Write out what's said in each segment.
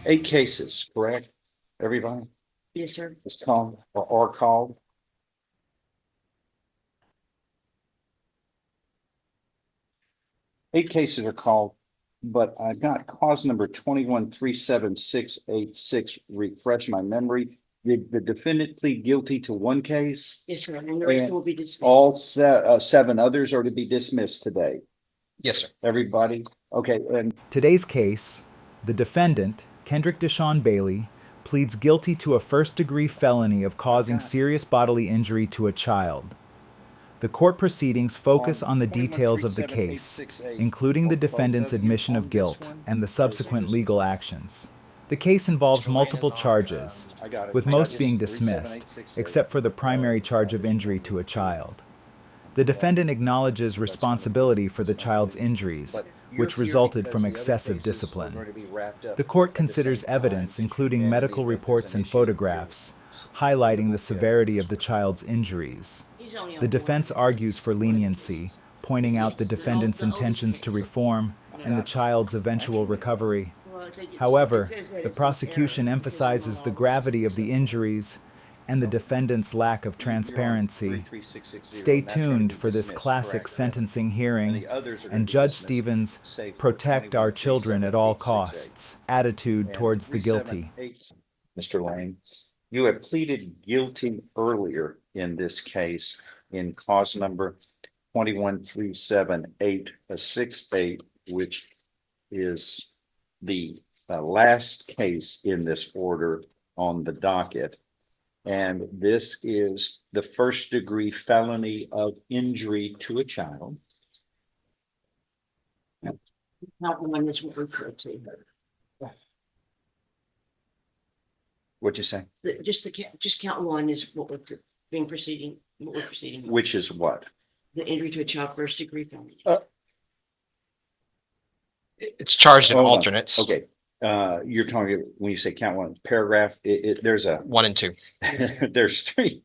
8 cases, correct? Everybody Yes, sir. is called or are called. Eight cases are called, but I've got cause number 21-37686. Refresh my memory. Did the defendant plead guilty to one case? Yes, sir. And the rest will be dismissed. All 7 others are to be dismissed today. Yes, sir. Everybody? Okay, and Today's case, the defendant, Kendrick Deshaun Bailey, pleads guilty to a first-degree felony of causing serious bodily injury to a child. The court proceedings focus on the details of the case, including the defendant's admission of guilt and the subsequent legal actions. The case involves multiple charges, with most being dismissed, except for the primary charge of injury to a child. The defendant acknowledges responsibility for the child's injuries, which resulted from excessive discipline. The court considers evidence, including medical reports and photographs, highlighting the severity of the child's injuries. The defense argues for leniency, pointing out the defendant's intentions to reform and the child's eventual recovery. However, the prosecution emphasizes the gravity of the injuries and the defendant's lack of transparency. Stay tuned for this classic sentencing hearing and Judge Stevens' protect our children at all costs attitude towards the guilty. Mr. Lane, you have pleaded guilty earlier in this case in cause number 21-37868, which is the last case in this order on the docket. And this is the first-degree felony of injury to a child. Not the one that's referred to. What'd you say? Just count one is what we're proceeding with. Which is what? The injury to a child first degree felony. It's charged in Hold on. alternates. Okay. You're talking, when you say count one paragraph, there's a 1 and 2. there's 3,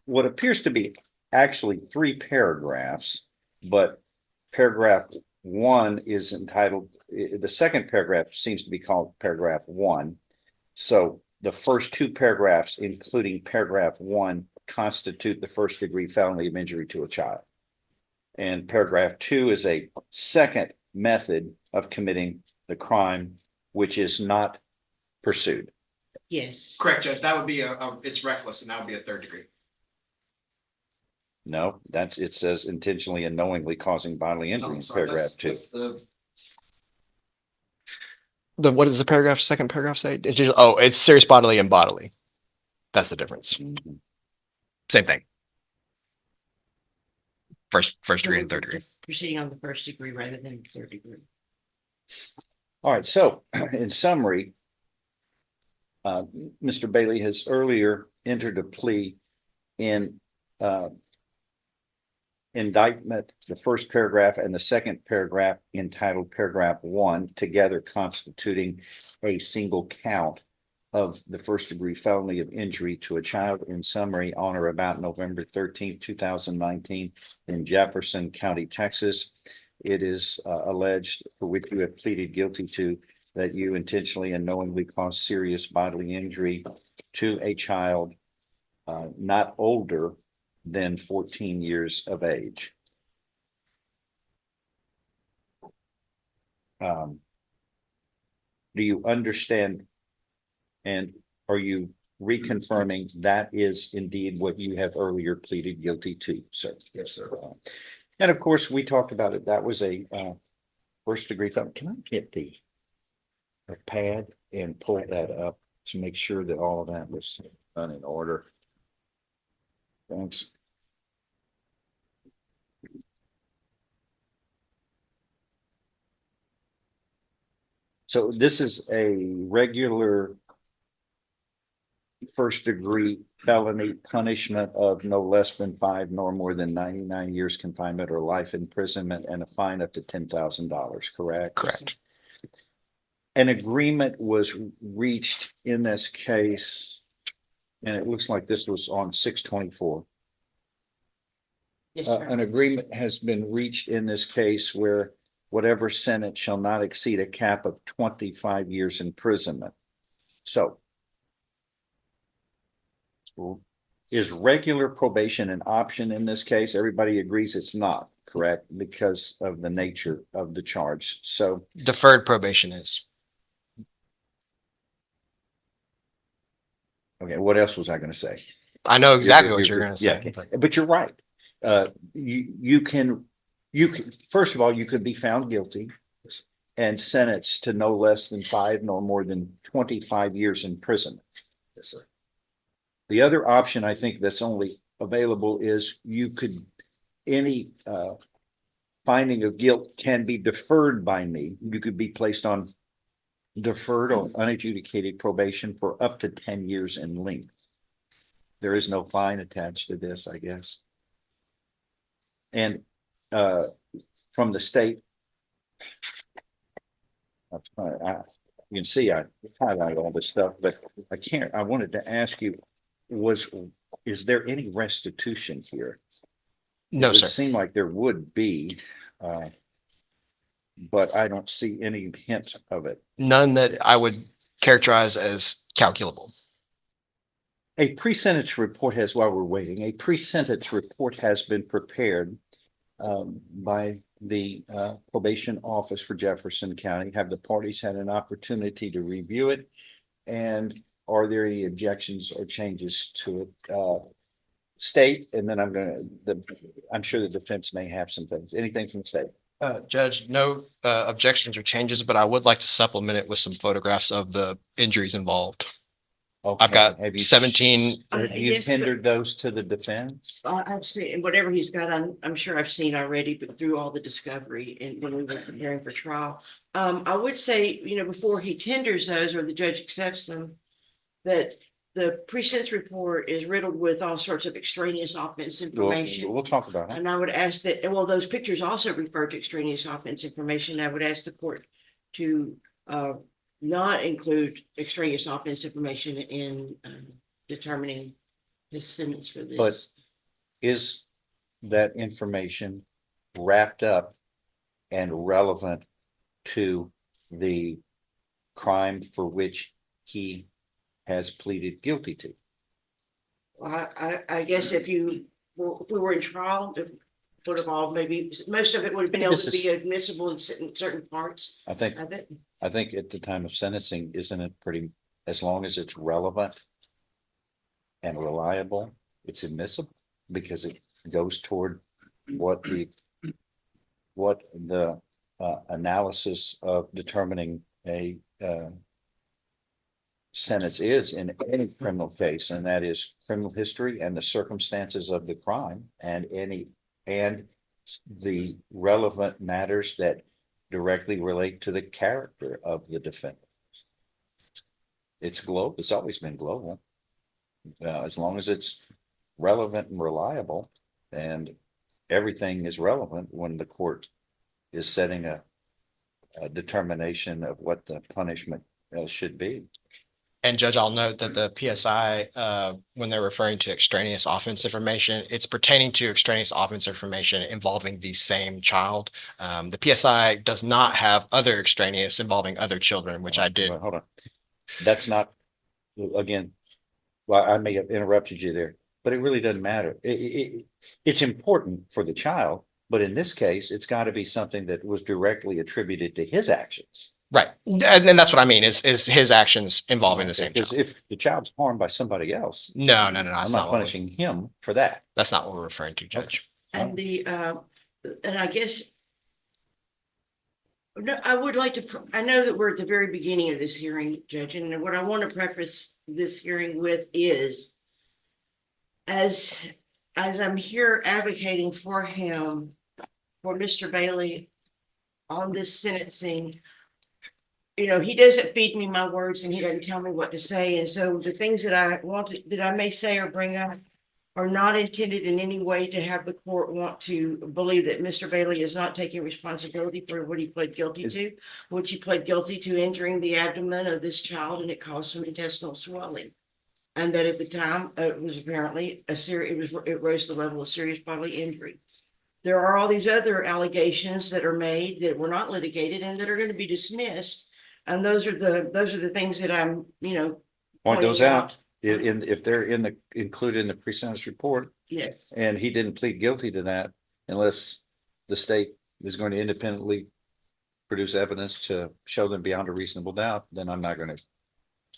what appears to be actually 3 paragraphs, but paragraph 1 is entitled, the second paragraph seems to be called paragraph 1. So the first 2 paragraphs, including paragraph 1, constitute the first degree felony of injury to a child. And paragraph 2 is a second method of committing the crime, which is not pursued. Yes. Correct, Judge. That would be it's reckless, and that would be a 3rd degree. No, it says intentionally and knowingly causing bodily injury in paragraph 2. What does the second paragraph say? It's serious bodily and bodily. That's the difference. Mm-hmm. Same thing. First degree and 3rd degree. Proceeding on the first degree rather than 3rd degree. All right, so in summary, Mr. Bailey has earlier entered a plea in indictment, the first paragraph and the second paragraph entitled paragraph 1, together constituting a single count of the first degree felony of injury to a child. In summary, on or about November 13th, 2019 in Jefferson County, Texas. It is alleged, for which you have pleaded guilty to, that you intentionally and knowingly caused serious bodily injury to a child not older than 14 years of age. Do you understand, and are you reconfirming that is indeed what you have earlier pleaded guilty to, sir? Yes, sir. And of course, we talked about it. That was a first degree felony. Can I get the pad and pull that up to make sure that all of that was done in order? Thanks. So this is a regular first degree felony punishment of no less than 5 nor more than 99 years confinement or life imprisonment and a fine up to $10,000, correct? Correct. An agreement was reached in this case, and it looks like this was on 6/24. Yes, sir. An agreement has been reached in this case where whatever sentence shall not exceed a cap of 25 years imprisonment. So is regular probation an option in this case? Everybody agrees it's not, correct? Because of the nature of the charge. So Deferred probation is. okay, what else was I going to say? I know exactly what you're going to Yeah, say. but- but you're right. You can, first of all, you could be found guilty and sentenced to no less than 5 nor more than 25 years in prison. Yes, sir. The other option I think that's only available is you could, any finding of guilt can be deferred by me. You could be placed on deferred or unadjudicated probation for up to 10 years in length. There is no fine attached to this, I guess. And from the state, you can see I highlight all this stuff, but I wanted to ask you, is there any restitution here? No, It would sir. seem like there would be, but I don't see any hint of it. None that I would characterize as calculable. A pre-sentence report has, while we're waiting, a pre-sentence report has been prepared by the probation office for Jefferson County. Have the parties had an opportunity to review it? And are there any objections or changes to it? State, and then I'm sure the defense may have some things. Anything from the state? Judge, no objections or changes, but I would like to supplement it with some photographs of the injuries involved. I've got Have you 17. Have you Yes, but- tendered those to the defense? I've seen, whatever he's got, I'm sure I've seen already, but through all the discovery and when we were preparing for trial. I would say, before he tenders those or the judge accepts them, that the pre-sentence report is riddled with all sorts of extraneous offense information. We'll talk about it. And I would ask that, well, those pictures also refer to extraneous offense information. I would ask the court to not include extraneous offense information in determining his sentence for this. But is that information wrapped up and relevant to the crime for which he has pleaded guilty to? I guess if we were in trial, it would have all, maybe, most of it would have been able to be admissible in certain parts I think of it. at the time of sentencing, isn't it pretty, as long as it's relevant and reliable, it's admissible because it goes toward what the analysis of determining a sentence is in any criminal case, and that is criminal history and the circumstances of the crime and the relevant matters that directly relate to the character of the defendant. It's global. It's always been global. As long as it's relevant and reliable, and everything is relevant when the court is setting a determination of what the punishment should be. And Judge, I'll note that the PSI, when they're referring to extraneous offense information, it's pertaining to extraneous offense information involving the same child. The PSI does not have other extraneous involving other children, which I did. Hold on. That's not, again, well, I may have interrupted you there, but it really doesn't matter. It's important for the child, but in this case, it's got to be something that was directly attributed to his actions. Right. And that's what I mean is his actions involving the same Because child. if the child's harmed by somebody else, No. I'm That's not not what we're, punishing him for that. that's not what we're referring to, Judge. And and I guess, no, I would like to, I know that we're at the very beginning of this hearing, Judge, and what I want to preface this hearing with is, as I'm here advocating for him, for Mr. Bailey on this sentencing, he doesn't feed me my words and he doesn't tell me what to say. And so the things that I may say or bring up are not intended in any way to have the court want to believe that Mr. Bailey is not taking responsibility for what he pled guilty to, which he pled guilty to injuring the abdomen of this child, and it caused some intestinal swelling. And that at the time, it was apparently it rose to the level of serious bodily injury. there are all these other allegations that are made that were not litigated and that are going to be dismissed. And those are the things that I'm, Point those pointing out. If they're included in the pre-sentence report, Yes. and he didn't plead guilty to that unless the state is going to independently produce evidence to show them beyond a reasonable doubt, then I'm not going to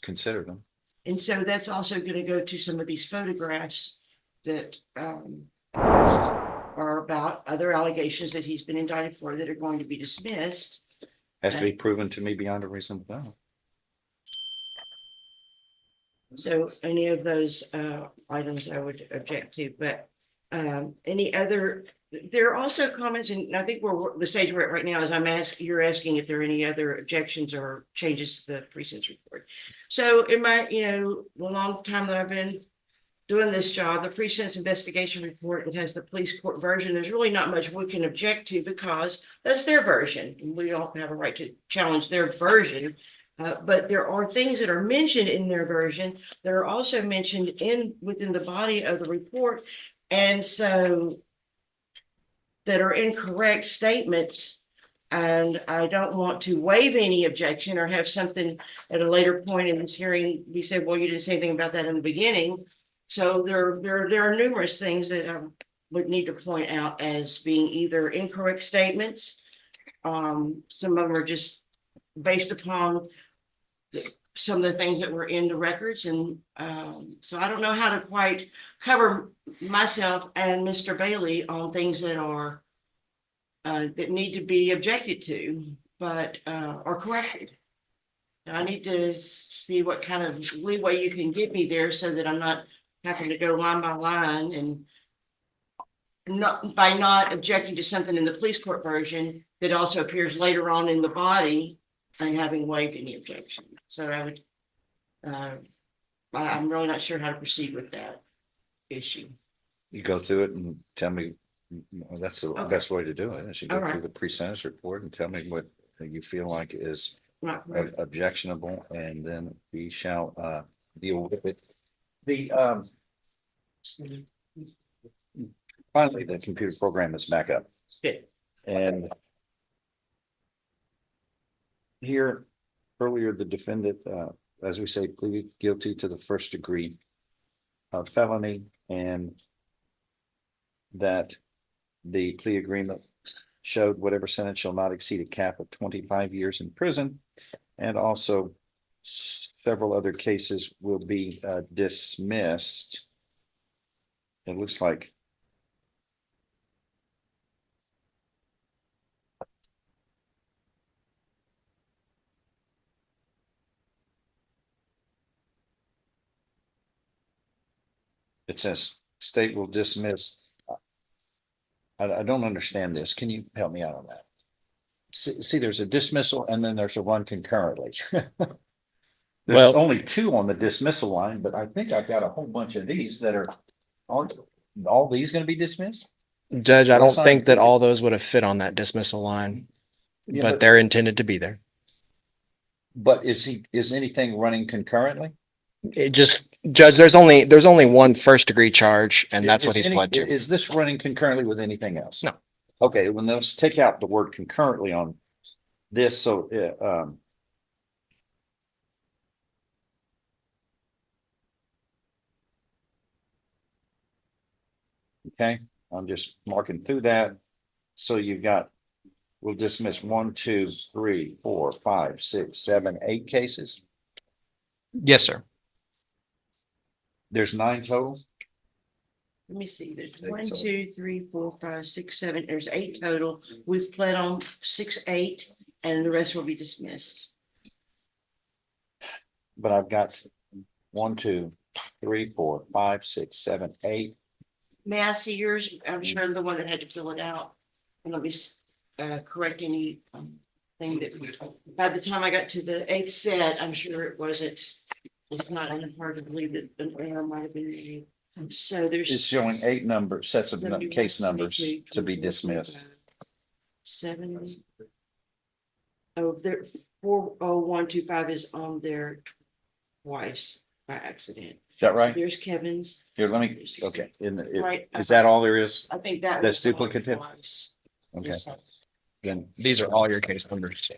consider them. And so that's also going to go to some of these photographs that are about other allegations that he's been indicted for that are going to be dismissed. Has to be proven to me beyond a reasonable doubt. So any of those items I would object to, but any other, there are also comments, and I think the stage we're at right now is you're asking if there are any other objections or changes to the pre-sentence report. So in my, the long time that I've been doing this job, the pre-sentence investigation report that has the police court version, there's really not much we can object to because that's their version. And we don't have a right to challenge their version. But there are things that are mentioned in their version that are also mentioned within the body of the report. And so that are incorrect statements. And I don't want to waive any objection or have something at a later point in this hearing be said, well, you didn't say anything about that in the beginning. So there are numerous things that I would need to point out as being either incorrect statements. Some of them are just based upon some of the things that were in the records. And so I don't know how to quite cover myself and Mr. Bailey on things that are that need to be objected to, but or corrected. I need to see what kind of leeway you can give me there so that I'm not having to go line by line and not objecting to something in the police court version that also appears later on in the body and having waived any objection. So I would, I'm really not sure how to proceed with that issue. You go through it and tell me, that's the Okay. best way to do it. Is you go All right. through the pre-sentence report and tell me what you feel like is Not correct. objectionable, and then we shall deal with it. Finally, the computer program is back up. Good. And here, earlier, the defendant, as we say, pleaded guilty to the first degree felony, and that the plea agreement showed whatever sentence shall not exceed a cap of 25 years in prison, and also several other cases will be dismissed. It looks like it says state will dismiss. I don't understand this. Can you help me out on that? See, there's a dismissal and then there's a one concurrently. There's Well- only two on the dismissal line, but I think I've got a whole bunch of these that are, aren't all these gonna be dismissed? Judge, I Well, don't it's think not- that all those would have fit on that dismissal line, Yeah, but they're intended to be there. But is anything running concurrently? It just, Judge, there's only one first degree charge, and that's what he's pled to. Is this running concurrently with anything else? No. Okay, well, let's take out the word concurrently on this, so, okay, I'm just marking through that. So you've got, we'll dismiss 1, 2, 3, 4, 5, 6, 7, 8 cases. Yes, sir. There's 9 total. Let me see, there's Think 1, so. 2, 3, 4, 5, 6, 7, there's 8 total. We've pled on 6, 8, and the rest will be dismissed. But I've got 1, 2, 3, 4, 5, 6, 7, 8. May I see yours? I'm sure I'm the one that had to fill it out. And let me correct any thing that, by the time I got to the 8th set, I'm sure it's not hard to believe that an error might have been made. So there's. It's showing 8 sets of 71, case numbers 72, to be 24, dismissed. 25, 70. Oh, there 40125 is on there twice by accident. that right? There's Kevin's. Here, let me, okay, Right. is that all there is? I think that. That's was the one duplicative? twice. Okay, Yes, sir. then, These are all your case numbers.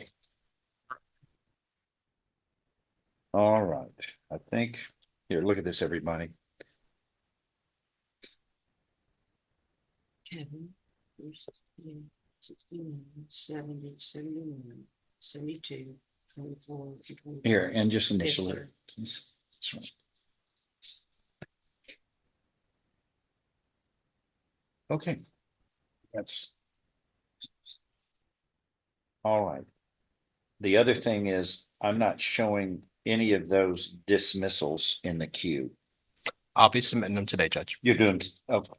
all right, I think, here, look at this, everybody. Kevin. 69, 70, 71, 72, 24, and 25. Here, and just Yes, initial it. sir. please. That's right. Okay. That's. All right. The other thing is, I'm not showing any of those dismissals in the queue. I'll be submitting them today, Judge. You're doing, okay.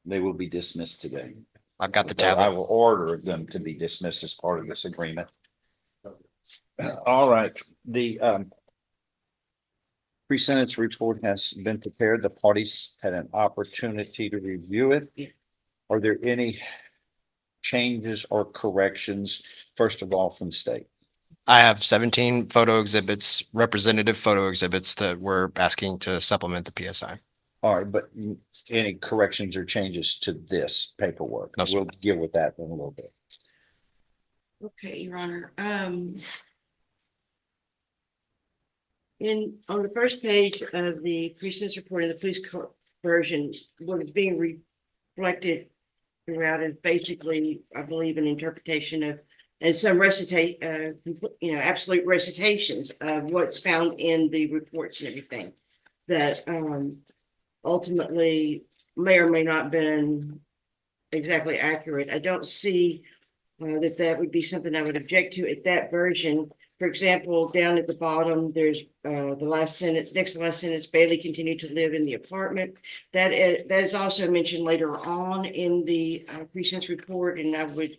They will be dismissed today. I've got the Or I tablet. will order them to be dismissed as part of this agreement. All right, the pre-sentence report has been prepared. The parties had an opportunity to review it. Are there any changes or corrections, first of all, from the state? I have 17 photo exhibits, representative photo exhibits that we're asking to supplement the PSI. All right, but any corrections or changes to this paperwork? No, sir. We'll deal with that in a little bit. Okay, Your Honor. On the first page of the pre-sentence report in the police court version, what is being reflected throughout is basically, I believe, an interpretation of, and some absolute recitations of what's found in the reports and everything that ultimately may or may not have been exactly accurate. I don't see that would be something I would object to at that version. For example, down at the bottom, there's the last sentence, next to the last sentence, Bailey continued to live in the apartment. That is also mentioned later on in the pre-sentence report, and I would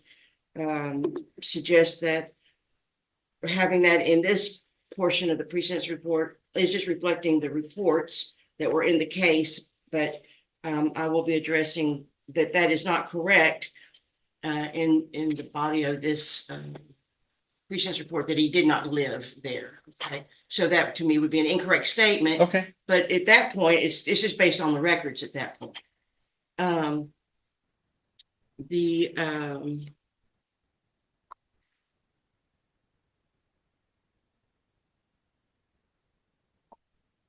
suggest that having that in this portion of the pre-sentence report is just reflecting the reports that were in the case, but I will be addressing that is not correct in the body of this pre-sentence report, that he did not live there. Okay, so that to me would be an incorrect statement. Okay. But at that point, it's just based on the records at that point.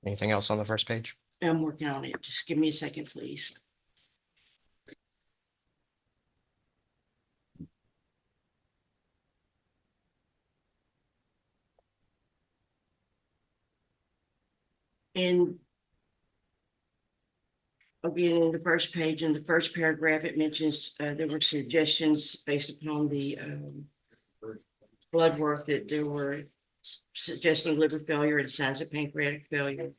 Anything else on the first page? I'm working on it. Just give me a second, please. And again, in the first page, in the first paragraph, it mentions there were suggestions based upon the blood work that there were suggesting liver failure and signs of pancreatic failure.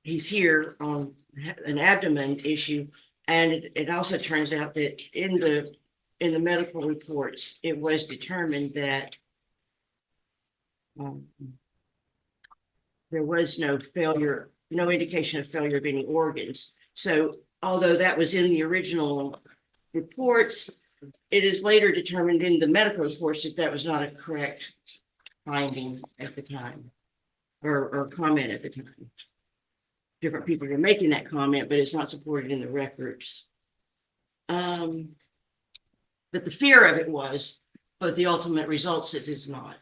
He's here on an abdomen issue, and it also turns out that in the medical reports, it was determined that there was no failure, no indication of failure of any organs. So although that was in the original reports, it is later determined in the medical reports that that was not a correct finding at the time, or comment at the time. Different people were making that comment, but it's not supported in the records. But the fear of it was, but the ultimate results, it is not.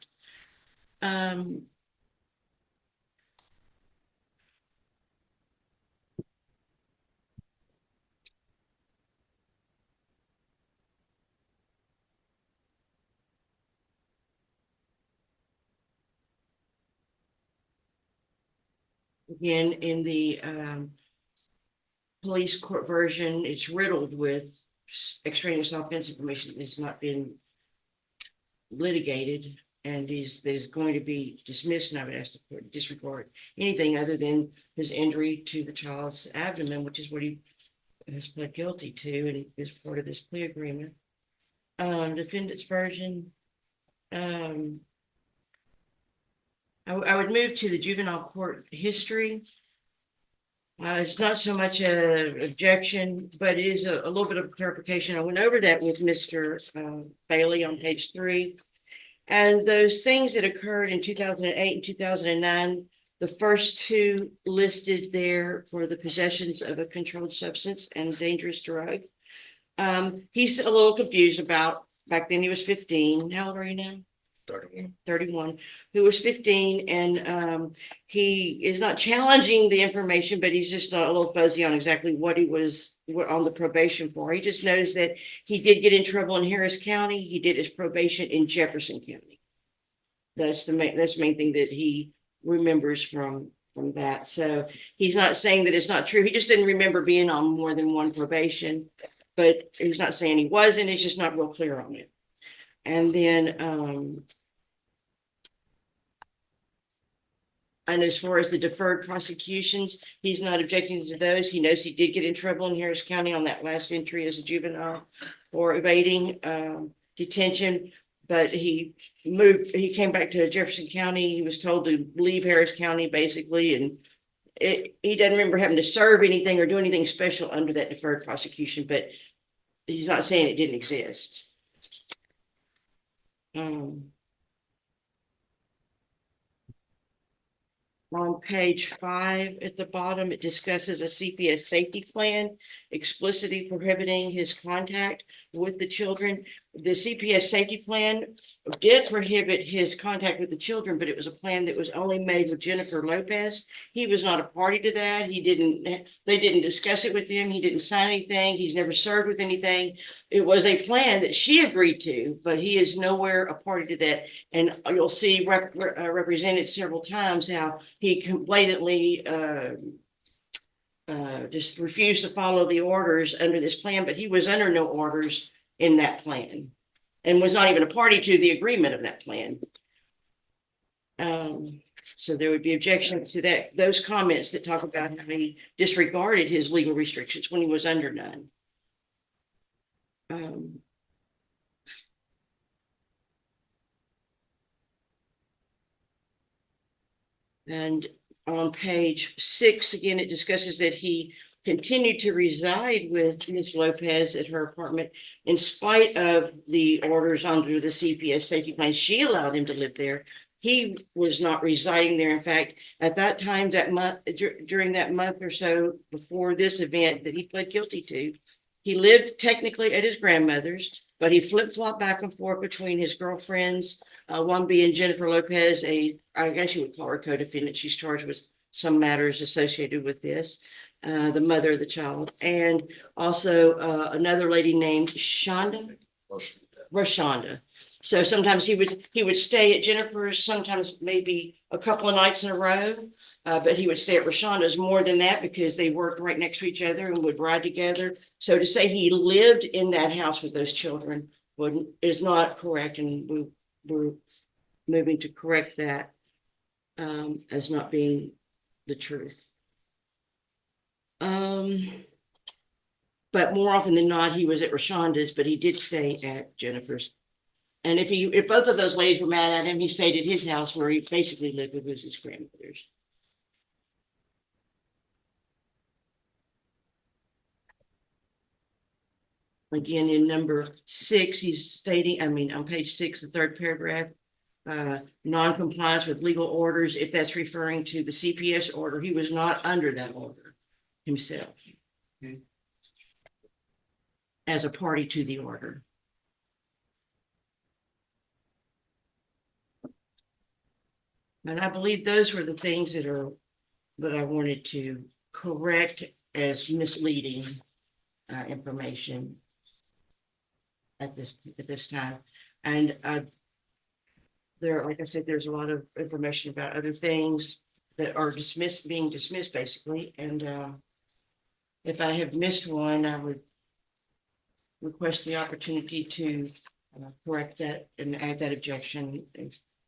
Again, in the police court version, it's riddled with extraneous offense information that's not been litigated and is going to be dismissed. And I would ask the court to disregard anything other than his injury to the child's abdomen, which is what he has pled guilty to and is part of this plea agreement. Defendant's version. I would move to the juvenile court history. It's not so much an objection, but it is a little bit of clarification. I went over that with Mr. Bailey on page 3. And those things that occurred in 2008 and 2009 The first two listed there for the possessions of a controlled substance and dangerous drug. He's a little confused about, back then he was 15. How old are you now? 31, who was 15, and he is not challenging the information, but he's just a little fuzzy on exactly what he was on the probation for. He just knows that he did get in trouble in Harris County. He did his probation in Jefferson County. That's the main thing that he remembers from that. So he's not saying that it's not true. He just didn't remember being on more than one probation, but he's not saying he wasn't. It's just not real clear on it. And then, and as far as the deferred prosecutions, he's not objecting to those. He knows he did get in trouble in Harris County on that last entry as a juvenile for evading detention, but he came back to Jefferson County. He was told to leave Harris County basically, and he doesn't remember having to serve anything or do anything special under that deferred prosecution, but he's not saying it didn't exist. On page 5 at the bottom, it discusses a CPS safety plan explicitly prohibiting his contact with the children. The CPS safety plan did prohibit his contact with the children, but it was a plan that was only made with Jennifer Lopez. He was not a party to that. They didn't discuss it with him. He didn't sign anything. He's never served with anything. It was a plan that she agreed to, but he is nowhere a party to that. And you'll see represented several times how he blatantly just refused to follow the orders under this plan, but he was under no orders in that plan and was not even a party to the agreement of that plan. So there would be objections to that, those comments that talk about how he disregarded his legal restrictions when he was under none. And on page 6, again, it discusses that he continued to reside with Ms. Lopez at her apartment in spite of the orders under the CPS safety plan. She allowed him to live there. He was not residing there. In fact, at that time, that month, during that month or so before this event that he pled guilty to, he lived technically at his grandmother's, but he flip-flopped back and forth between his girlfriends, one being Jennifer Lopez, I guess you would call her co-defendant. She's charged with some matters associated with this, the mother of the child, and also another lady named Rashonda. So sometimes he would stay at Jennifer's, sometimes maybe a couple of nights in a row, but he would stay at Rashonda's more than that because they worked right next to each other and would ride together. So to say he lived in that house with those children is not correct, and we're moving to correct that as not being the truth. But more often than not, he was at Rashonda's, but he did stay at Jennifer's. And if both of those ladies were mad at him, he stayed at his house where he basically lived with his grandmother's. Again, in number 6, he's stating, on page 6, the third paragraph, non-compliance with legal orders, if that's referring to the CPS order, he was not under that order himself as a party to the order. And I believe those were the things that I wanted to correct as misleading information at this time. And like I said, there's a lot of information about other things that are being dismissed basically. And if I have missed one, I would request the opportunity to correct that and add that objection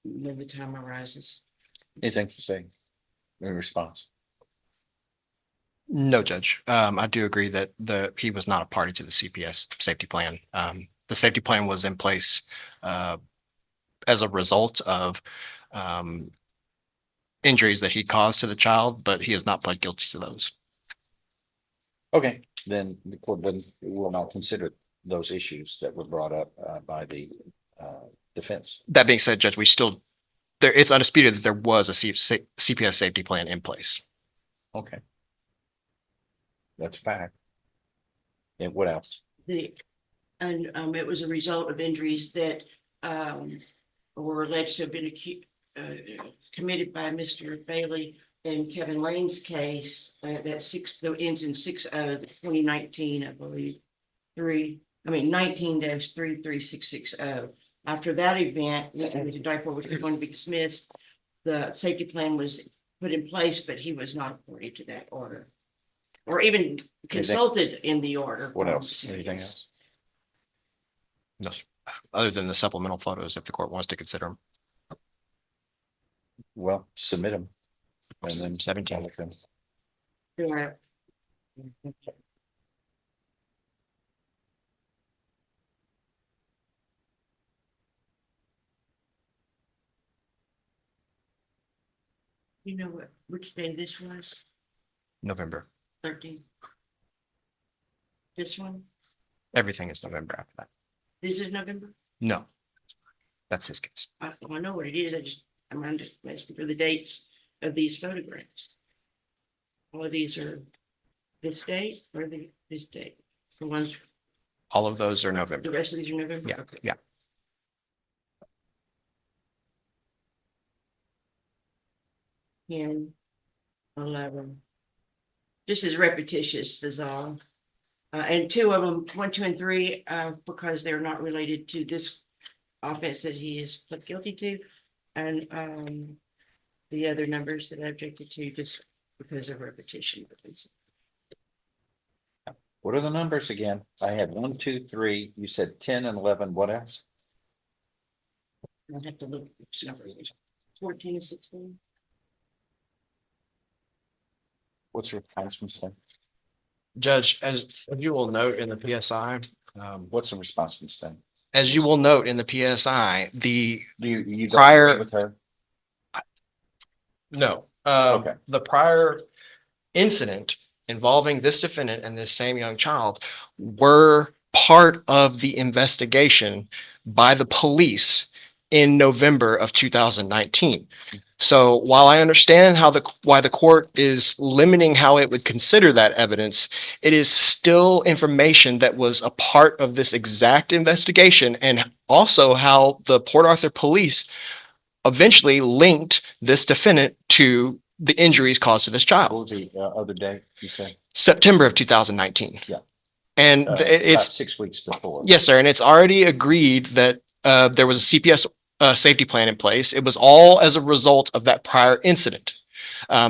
when the time arises. Anything to say in response? No, Judge. I do agree that he was not a party to the CPS safety plan. The safety plan was in place as a result of injuries that he caused to the child, but he has not pled guilty to those. Okay, then the court will not consider those issues that were brought up by the defense. That being said, Judge, we still it's undisputed that there was a CPS safety plan in place. Okay. That's fact. And what else? It was a result of injuries that, were alleged to have been committed by Mr. Bailey and Kevin Lane's case, that ends in 6-0, 2019, I believe, 19-33660. After that event, which was going to be dismissed, the safety plan was put in place, but he was not party to that order, or even consulted in the order. What else? Anything else? No, other than the supplemental photos, if the court wants to consider them. Well, submit them. And then 17. Sure. You know which day this was? November. 13. This one? Everything is November after that. This is November? No, that's his case. I know what it is. I'm just asking for the dates of these photographs. All of these are this date or this date? The ones, All of those are the November. rest of these are November? Yeah, Okay. yeah. 10, 11. Just as repetitious as all. And 2 of them, 1, 2, and 3, because they're not related to this offense that he is pled guilty to. And the other numbers that I objected to just because of repetition. What are the numbers again? I had 1, 2, 3. You said 10 and 11. What else? I have to look at which numbers. 14 and 16. What's your response then? Judge, as you will note in the PSI, What's the response then? as you will note in the PSI, You don't Prior- agree with her? no, Okay. the prior incident involving this defendant and this same young child were part of the investigation by the police in November of 2019. So while I understand why the court is limiting how it would consider that evidence, it is still information that was a part of this exact investigation, and also how the Port Arthur police eventually linked this defendant to the injuries caused to this What child. was the other day you said? September of 2019. Yeah. And About it's 6 weeks before. yes, sir. And it's already agreed that there was a CPS safety plan in place. It was all as a result of that prior incident.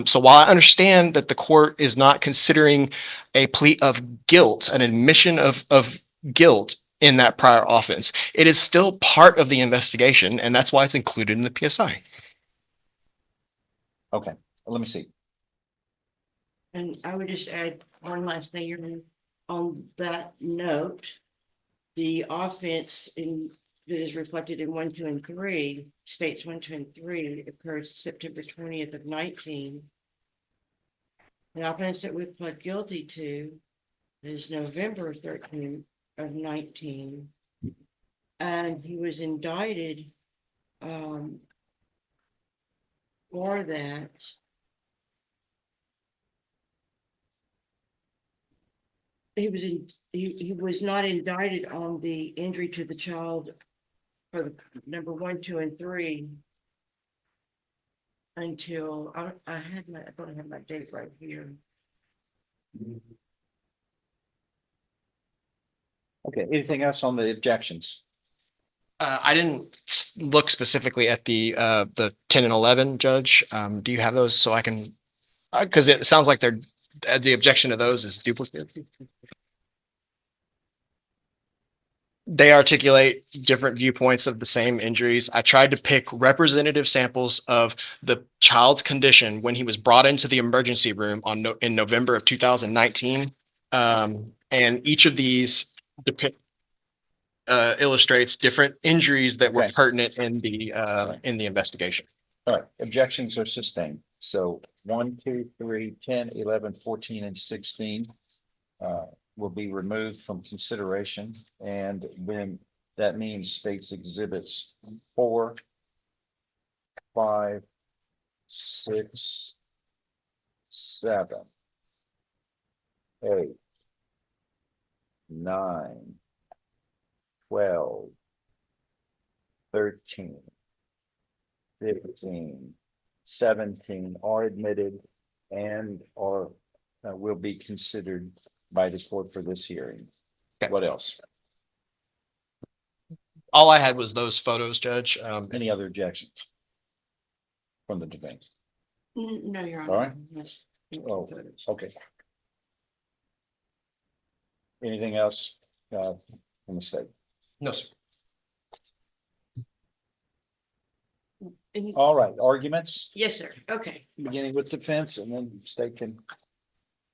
So while I understand that the court is not considering a plea of guilt, an admission of guilt in that prior offense, it is still part of the investigation, and that's why it's included in the PSI. Okay, let me see. And I would just add one last thing, Your Honor. On that note, the offense that is reflected in 1, 2, and 3, states 1, 2, and 3 occurs September 20th of 19. The offense that we pled guilty to is November 13th of 19. And he was indicted for that. He was not indicted on the injury to the child for the number 1, 2, and 3 until I don't have my date right here. Okay, anything else on the objections? I didn't look specifically at the 10 and 11, Judge. Do you have those so I can? Because it sounds like they're the objection to those is duplicate. They articulate different viewpoints of the same injuries. I tried to pick representative samples of the child's condition when he was brought into the emergency room in November of 2019. And each of these illustrates different injuries that were Okay. pertinent in the investigation. All right, objections are sustained. So 1, 2, 3, 10, 11, 14, and 16 will be removed from consideration. And then that means states exhibits 4, 5, 6, 7, 8, 9, 12, 13, 15, 17 are admitted and are will be considered by the court for this hearing. Okay. What else? All I had was those photos, Judge. Any other objections from the defense? No, Your Honor. All right. Yes. Oh, okay. Anything else from the state? No, sir. And- All right, arguments, Yes, sir. Okay. beginning with defense, and then state can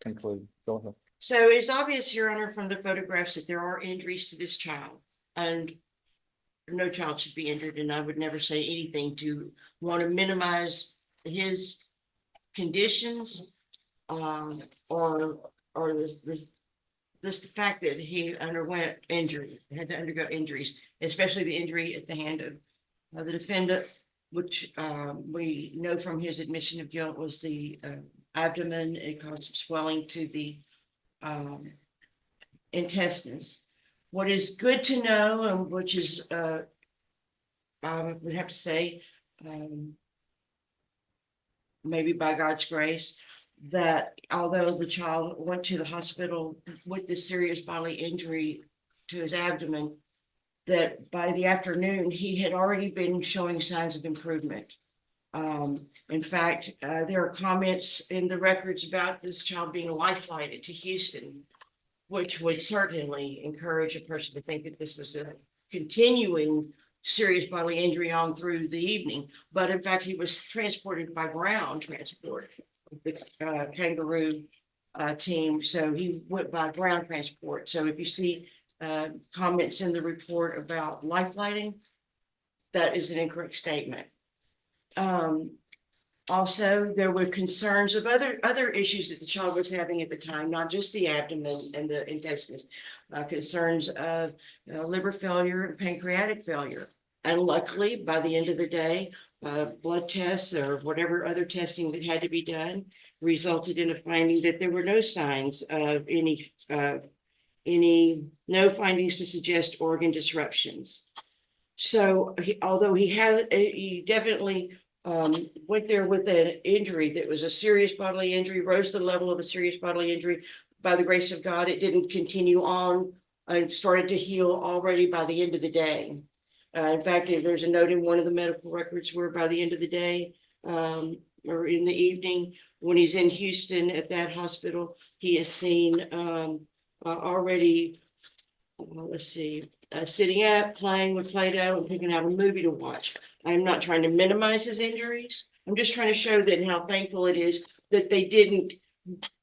conclude. Go ahead. So it's obvious, Your Honor, from the photographs that there are injuries to this child, and no child should be injured, and I would never say anything to want to minimize his conditions, or this fact that he underwent injury, had to undergo injuries, especially the injury at the hand of the defendant, which we know from his admission of guilt was the abdomen. It caused swelling to the intestines. What is good to know, and which is, I would have to say, maybe by God's grace, that although the child went to the hospital with this serious bodily injury to his abdomen, that by the afternoon, he had already been showing signs of improvement. In fact, there are comments in the records about this child being life flighted to Houston, which would certainly encourage a person to think that this was a continuing serious bodily injury on through the evening. But in fact, he was transported by ground transport, the kangaroo team. So he went by ground transport. So if you see comments in the report about life flighting, that is an incorrect statement. Also, there were concerns of other issues that the child was having at the time, not just the abdomen and the intestines, concerns of liver failure and pancreatic failure. And luckily, by the end of the day, blood tests or whatever other testing that had to be done resulted in a finding that there were no signs of no findings to suggest organ disruptions. So although he definitely went there with an injury that was a serious bodily injury, rose to the level of a serious bodily injury. By the grace of God, it didn't continue on and started to heal already by the end of the day. In fact, there's a note in one of the medical records where by the end of the day or in the evening, when he's in Houston at that hospital, he is seen already, let's see, sitting up, playing with Play-Doh and picking out a movie to watch. I'm not trying to minimize his injuries. I'm just trying to show that how thankful it is that they didn't,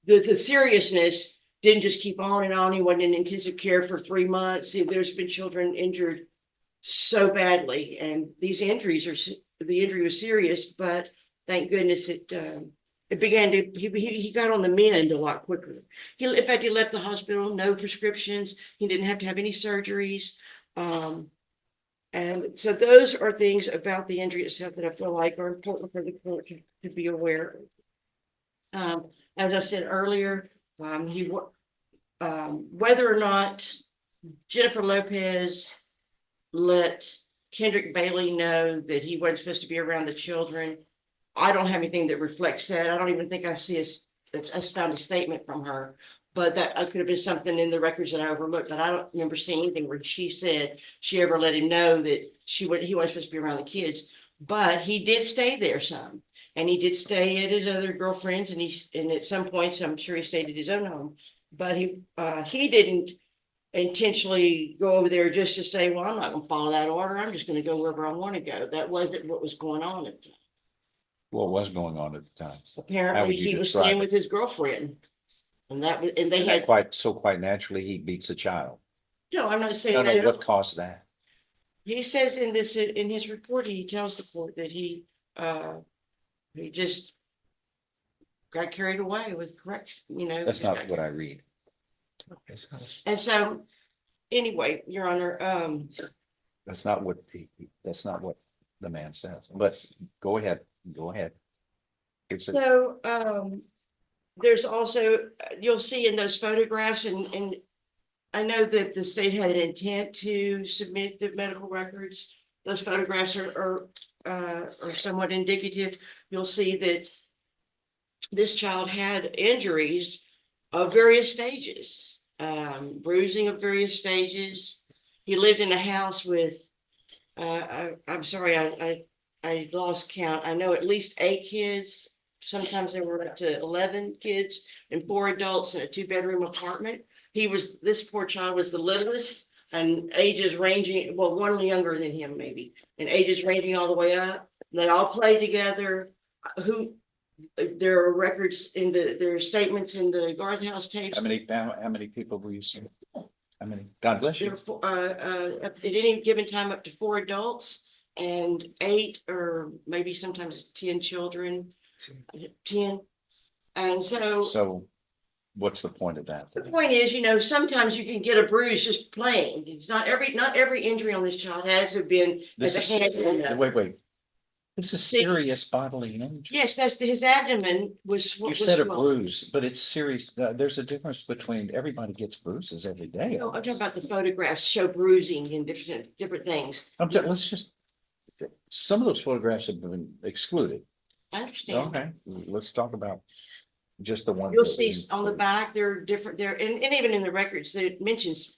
the seriousness didn't just keep on and on. He wasn't in intensive care for 3 months. There's been children injured so badly, and these injuries the injury was serious, but thank goodness it began to, he got on the mend a lot quicker. In fact, he left the hospital, no prescriptions. He didn't have to have any surgeries. And so those are things about the injury itself that I feel like are important for the court to be aware of. As I said earlier, whether or not Jennifer Lopez let Kendrick Bailey know that he wasn't supposed to be around the children, I don't have anything that reflects that. I don't even think I see I found a statement from her, but that could have been something in the records that I overlooked. But I don't remember seeing anything where she said she ever let him know that he wasn't supposed to be around the kids. But he did stay there some, and he did stay at his other girlfriends, and at some points I'm sure he stayed at his own home. But he didn't intentionally go over there just to say, well, I'm not going to follow that order. I'm just going to go wherever I want to go. That wasn't what was going on at the time. What was going on at the time? How Apparently, would you he was describe staying it? with his girlfriend, and they And had. quite naturally, he beats a child. No, I'm not I saying don't know that. what caused that. He says in his report, he tells the court that he just got carried away with correction. That's not what I read. And so, anyway, Your Honor, That's not what the man says, but go ahead, go ahead. It's a- So, there's also, you'll see in those photographs and I know that the state had an intent to submit the medical records. Those photographs are somewhat indicative. You'll see that this child had injuries of various stages, bruising of various stages. He lived in a house with, I'm sorry, I lost count. I know at least 8 kids. Sometimes there were up to 11 kids and 4 adults in a 2-bedroom apartment. This poor child was the littlest and ages ranging, well, one younger than him maybe, and ages ranging all the way up. They all played together. There are records there are statements in the guardhouse tapes. How many people were you seeing? How many? God bless There you. were, at any given time, up to 4 adults and 8 or maybe sometimes 10 children, 10. And So what's the point of that? the point is, sometimes you can get a bruise just playing. It's not every injury on this child has to have been at This the is, hand. wait. This is See- serious bodily injury. Yes, his abdomen was. You said a bruise, but it's serious. There's a difference between, everybody gets bruises every day. No, I'm talking about the photographs show bruising and different things. Some of those photographs have been excluded. I understand. Okay, let's talk about just the one. You'll see on the back, there are different there, and even in the records, it mentions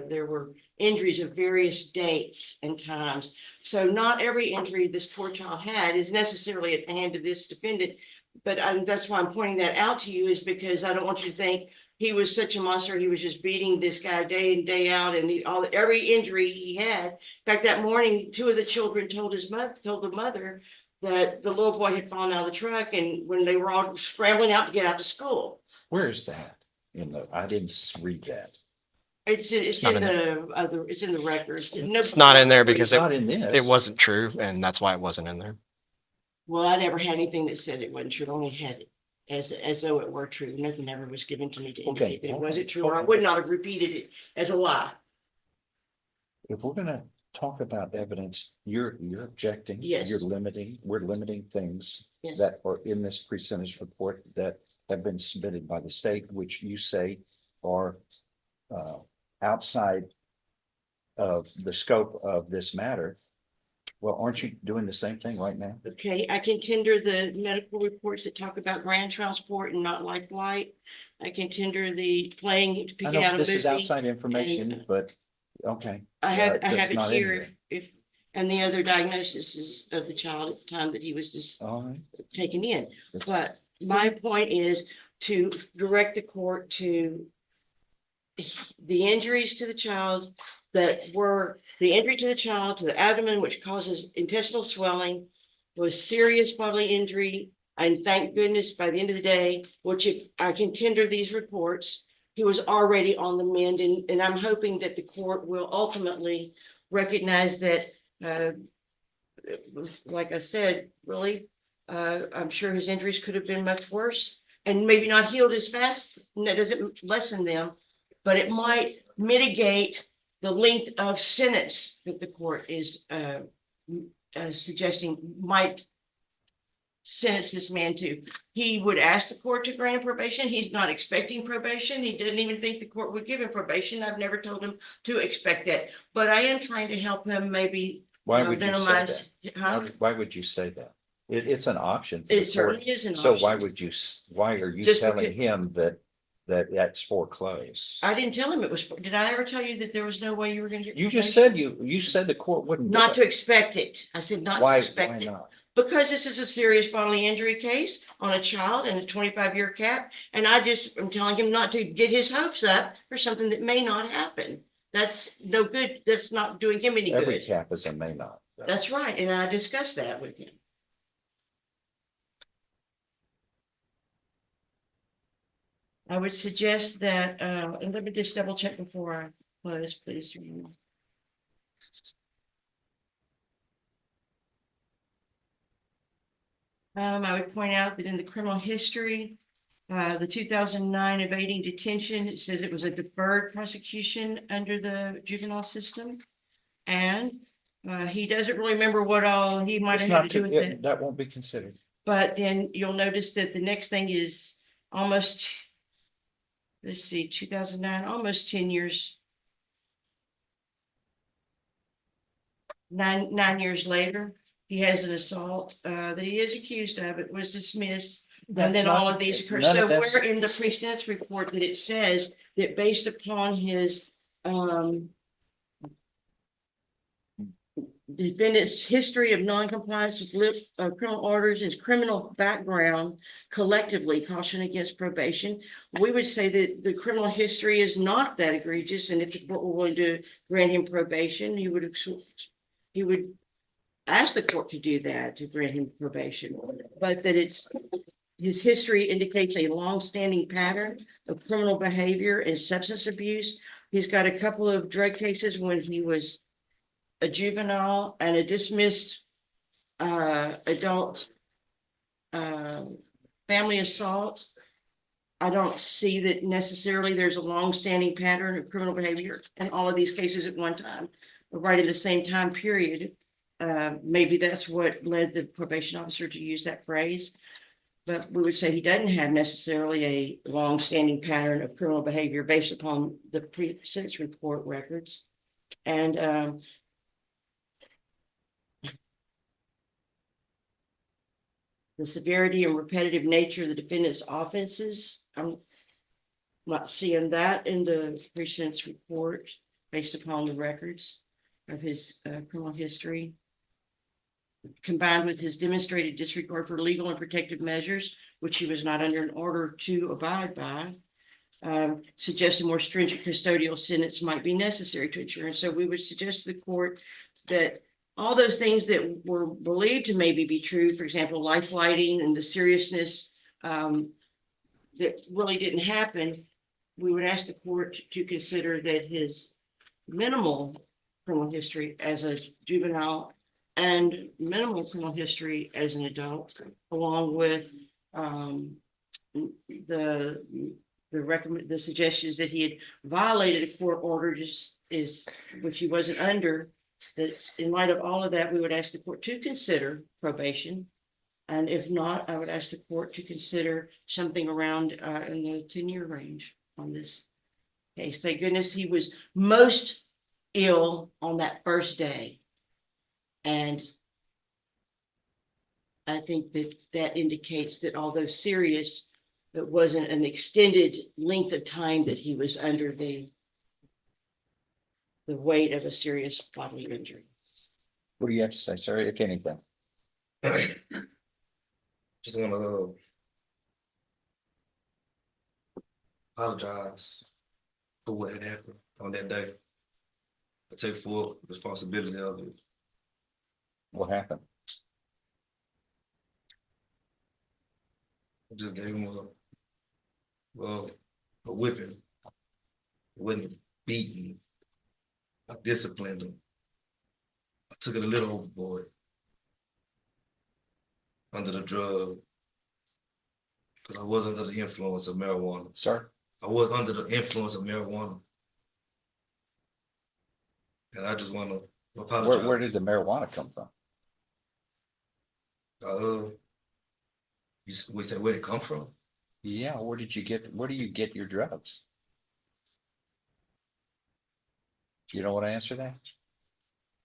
there were injuries of various dates and times. So not every injury this poor child had is necessarily at the hand of this defendant. But that's why I'm pointing that out to you, is because I don't want you to think he was such a monster. He was just beating this guy day in, day out, and every injury he had. In fact, that morning, 2 of the children told the mother that the little boy had fallen out of the truck, and when they were all scrambling out to get out to school. Where is that? I didn't read that. It's not in in it's in the records. It's not in there because It's not in this. it wasn't true, and that's why it wasn't in there. Well, I never had anything that said it wasn't true. I only had it as though it were true. Nothing ever was given to me to indicate that it wasn't true, or I would not have repeated it as a lie. If we're gonna talk about evidence, you're objecting. Yes. We're limiting things Yes. that are in this pre-sentence report that have been submitted by the state, which you say are outside of the scope of this matter. Well, aren't you doing the same thing right now? Okay, I can tender the medical reports that talk about grand transport and not life flight. I can tender the playing, I picking know out a this is movie. outside information, but okay. I have That's it not in here there. and the other diagnosis is of the child at the time that he was just All right. taken in. It's- But my point is to direct the court to the injuries to the child that were the injury to the child, to the abdomen, which causes intestinal swelling, was serious bodily injury. And thank goodness by the end of the day, which if I can tender these reports, he was already on the mend. And I'm hoping that the court will ultimately recognize that, it was, like I said, really, I'm sure his injuries could have been much worse and maybe not healed as fast. And that doesn't lessen them, but it might mitigate the length of sentence that the court is suggesting might sentence this man to. He would ask the court to grant probation. He's not expecting probation. He didn't even think the court would give him probation. I've never told him to expect that, but I am trying to help him maybe Why would you say minimize. that? Huh? Why would you say that? It's an option. for the It court. certainly is an So option. why are you Just telling because- him that's foreclosed? I didn't tell him it was, did I ever tell you that there was no way you were gonna get? You just probation? said you said the court wouldn't. do Not it. to expect it. I said not to Why expect it. not? Because this is a serious bodily injury case on a child and a 25-year cap. And I just am telling him not to get his hopes up for something that may not happen. That's no good. That's not doing him any Every good. cap is a may not. That's right. And I discussed that with him. I would suggest that, and let me just double check before I close, please. I would point out that in the criminal history, the 2009 evading detention, it says it was a deferred prosecution under the juvenile system. And He doesn't really remember what all he might It's have had to not, do with it. that won't be considered. But then you'll notice that the next thing is almost, let's see, 2009, almost 10 years. 9 years later, he has an assault that he is accused of. It was dismissed. And then all of these occur. None So of that's- where in the pre-sentence report that it says that based upon his defendant's history of non-compliance with criminal orders, his criminal background, collectively caution against probation, we would say that the criminal history is not that egregious, and if the court were willing to grant him probation, he would ask the court to do that, to grant him probation, but that his history indicates a long-standing pattern of criminal behavior and substance abuse. He's got a couple of drug cases when he was a juvenile and a dismissed adult family assault. I don't see that necessarily there's a long-standing pattern of criminal behavior in all of these cases at one time, right in the same time period. Maybe that's what led the probation officer to use that phrase. But we would say he doesn't have necessarily a long-standing pattern of criminal behavior based upon the pre-sentence report records. And the severity and repetitive nature of the defendant's offenses, I'm not seeing that in the pre-sentence report based upon the records of his criminal history. Combined with his demonstrated disregard for legal and protective measures, which he was not under an order to abide by, suggests a more stringent custodial sentence might be necessary to ensure. And so we would suggest to the court that all those things that were believed to maybe be true, for example, life flighting and the seriousness that really didn't happen, we would ask the court to consider that his minimal criminal history as a juvenile and minimal criminal history as an adult, along with the suggestions that he had violated a court order, which he wasn't under. That in light of all of that, we would ask the court to consider probation. And if not, I would ask the court to consider something around in the 10-year range on this case. Thank goodness he was most ill on that first day. And I think that indicates that although serious, it wasn't an extended length of time that he was under the weight of a serious bodily injury. What do you have to say, sir, if anything? Just want to apologize for what had happened on that day. I take full responsibility of it. What happened? I just gave him a whipping. I wasn't beaten. I disciplined him. I took it a little overboard. Under the drug. Because I was under the influence of marijuana. Sir? I was under the influence of marijuana. And I just want to apologize. Where did the marijuana come from? We said where it come from? Yeah, where do you get your drugs? You don't want to answer that?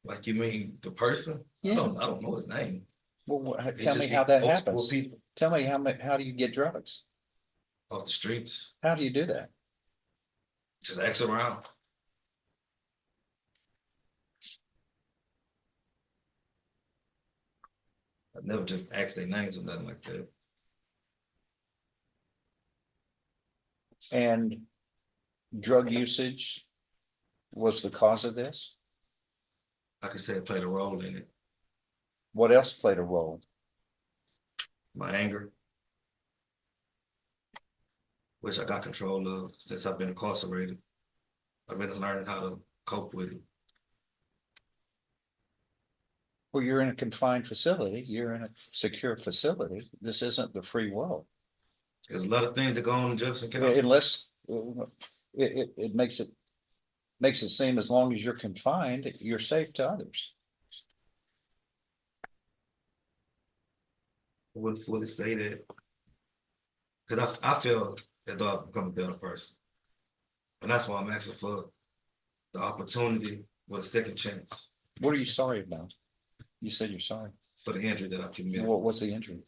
Like you mean the person? Yeah. I don't know his name. Well, It tell just me be how that multiple happens. People Tell me how do you get drugs? off the streets, How do you do that? just ask around. I never just asked their names or nothing like that. And drug usage was the cause of this? I could say it played a role in it. What else played a role? My anger, which I got control of since I've been incarcerated. I've been learning how to cope with it. Well, you're in a confined facility. You're in a secure facility. This isn't the free world. There's a lot of things that go on in Jefferson County. Unless it makes it seem as long as you're confined, you're safe to others. wouldn't fully say that. Cause I feel as though I've become a better person. And that's why I'm asking for the opportunity with a second chance What are you sorry about? You said you're sorry. for the injury that I committed. What's the injury?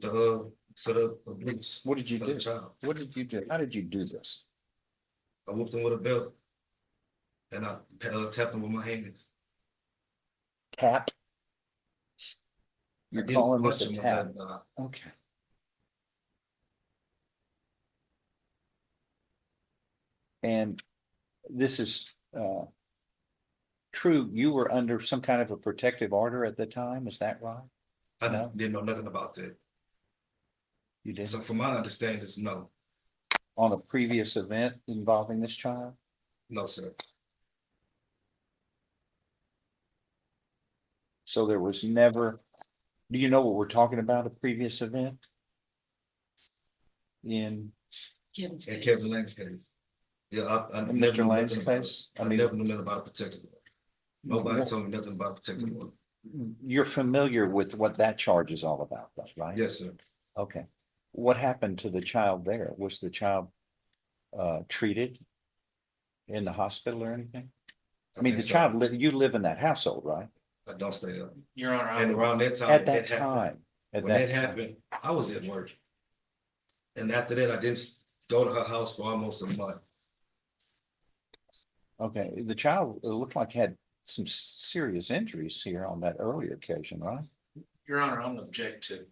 For the abuse What did you of the do? child. What did you do? How did you do this? I whooped him with a belt. And I tapped him with my hands. Tap? I You're didn't calling this punch a him or tap? nothing, Okay. And this is true, you were under some kind of a protective order at the time, is that right? I No. didn't know nothing about that. You did, So from my understanding, it's no, on a previous event involving this child? no, sir. So there was never, do you know what we're talking about, a previous event? In Kevin's In case. Kevin Lang's case. Yeah, I In never Mr. knew Lang's nothing about it. case? I I mean- never knew nothing about a protective order. Nobody Wh- told me nothing about a protective order. You're familiar with what that charge is all about, though, right? Yes, sir. Okay. What happened to the child there? Was the child treated in the hospital or anything? I mean, the think so. child, you live in that household, right? I don't stay there. Your Honor, I And would, around that time. At that happened, time. At When that time. happened, I was at work. And after that, I didn't go to her house for almost a month. Okay, the child looked like had some serious injuries here on that earlier occasion, right? Your Honor, I'm object to